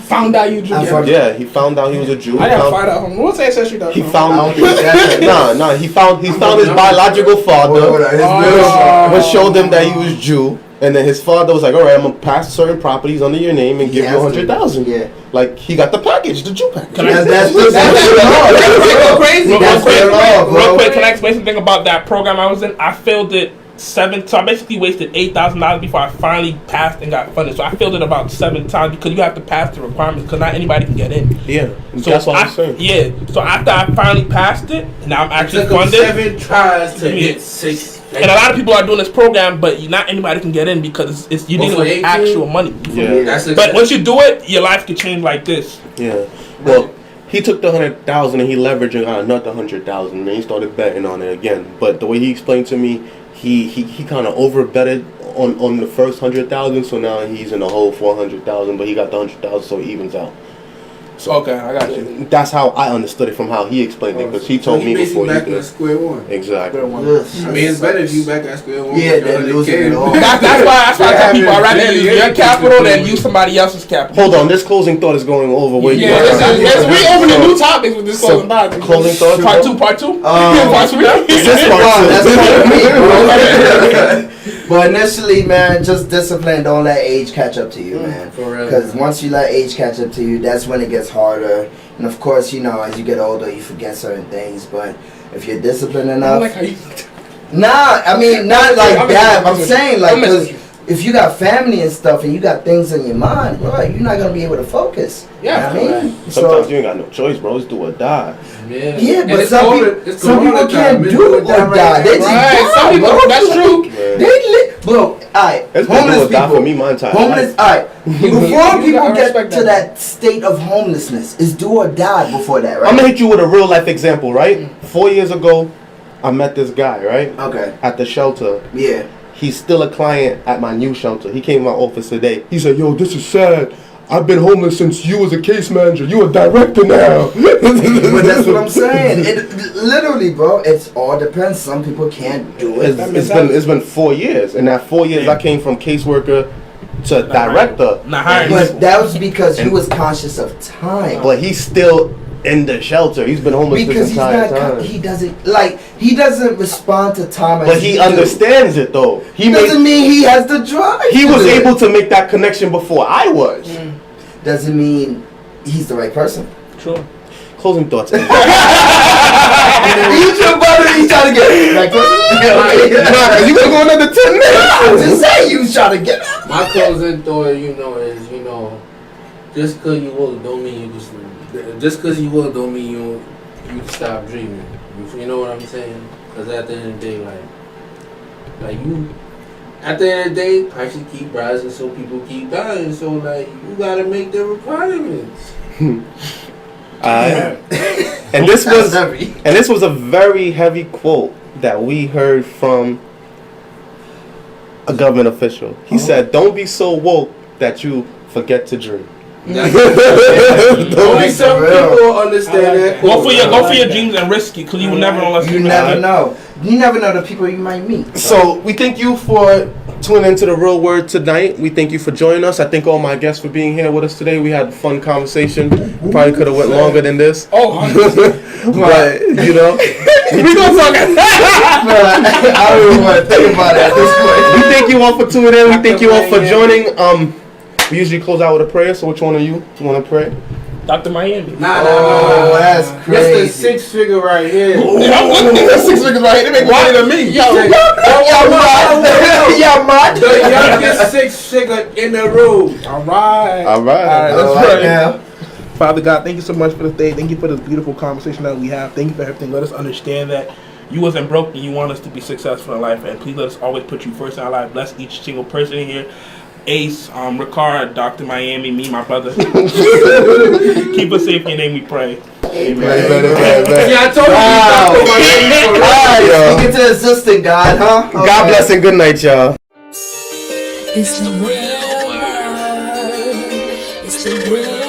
found out you Jew. Yeah, he found out he was a Jew. I gotta find out. What's ancestry.com? He found I don't think that's he found his biological father, His which showed him that he was Jew, and then his father was like, "All right, I'm gonna pass certain properties under your name and give you 100,000." Yeah. Like he got the package, the Jew package. That's crazy. Real quick, can I explain something about that program I was in? I failed it so I basically wasted $8,000 before I finally passed and got funded. So I failed it about 7 times because you have to pass the requirements because not anybody can get in. Yeah, So that's what I'm saying. Yeah, so after I finally passed it, now I'm actually funded. 7 tries to hit 6. And a lot of people are doing this program, but not anybody can get in because it's you need for actual money. Yeah. But once you do it, your life could change like this. Yeah. Well, he took the 100,000 and he leveraged and got another 100,000 and then he started betting on it again. But the way he explained to me, he kind of over betted on the first 100,000, so now he's in the hole for 100,000, but he got the 100,000, so it evens out. So okay, I got you. That's how I understood it from how he explained it, because he told me before you back did. at square one. Exactly. I mean, it's better if you back at square one. Yeah, than losing it all. That's why I tell people I'd rather use your capital than use somebody else's capital. Hold on, this closing thought is going over where you are. We open a new topic with this closing thought. Closing thoughts? Part two. Part 3. This part That's two. part of me, bro. But initially, man, just discipline. Don't let age catch up to you, man. For real. Because once you let age catch up to you, that's when it gets harder. And of course, you know, as you get older, you forget certain things. But if you're disciplined I enough, like how you. nah, I mean, not like I'm that. messing I'm with saying, you. like, I'm messing with because if you got family and stuff and you got things in your mind, bro, you're not gonna be able to focus. Yeah, you know what I mean? Sometimes you ain't got no choice, bro. It's do or die. Yeah, And but it's some corona- people, it's some people corona can't time. do It's or corona die. time. They just Right, some die, people, bro. that's true. Man. They bro, alright. It's been do Homeless or die people. for me my entire Homeless, life. alright. Before You people gotta get respect to that. that state of homelessness, is do or die before that, right? I'm gonna hit you with a real life example, right? 4 years ago, I met this guy, right? Okay. At the shelter. Yeah. He's still a client at my new shelter. He came to my office today. He said, "Yo, this is sad. I've been homeless since you was a case manager. You a director now." But that's what I'm saying. It literally, bro. It's all depends. Some people can't do it. It's been 4 years, and that 4 years I came from caseworker to director. Not hiring. But that was because he was conscious of time. But he's still in the shelter. He's been homeless Because this he's entire not. time. He doesn't respond to time. But as he you understands it though. do. Doesn't mean he has the drive. He to was do it. able to make that connection before I was. Doesn't mean he's the right person. True. Closing thoughts. He's your brother. He's trying to get the right person. You gonna go another 10 minutes? I'm just saying you was trying to get. My closing thought, is, just because you woke don't mean just because you woke don't mean you can stop dreaming. You know what I'm saying? Because at the end of the day, at the end of the day, prices keep rising, so people keep dying. So you gotta make the requirements. And this was a very heavy quote that we heard from a government official. He said, "Don't be so woke that you forget to dream." Only some people understand that. Go for your dreams and risk it, because you will never know unless You never know. You never know the people you might meet. So we thank you for tuning into the Real Word tonight. We thank you for joining us. I thank all my guests for being here with us today. We had a fun conversation. Probably could have went longer than this. Oh, but you know, we gonna talk. I don't even want to think about it at this point. we thank you all for tuning in. We thank you all for joining. We usually close out with a prayer. So which one of you want to pray? Dr. Miami. Nah. Oh, that's That's crazy. the 6 figure right here. That's 6 figures right here. They make money than me. Yo, the youngest 6 figure in the room. All right. All right. Let's Right pray. now. Father God, thank you so much for this day. Thank you for this beautiful conversation that we have. Thank you for everything. Let us understand that you wasn't broke and you want us to be successful in life. And please let us always put you first in our life. Bless each single person in here. Ace, Ricard, Dr. Miami, me, my brother. Keep us safe in your name, we pray. Amen. Yeah, I told you. Alright, speaking to the assistant God, huh? God bless and good night, y'all. It's the real word. It's the real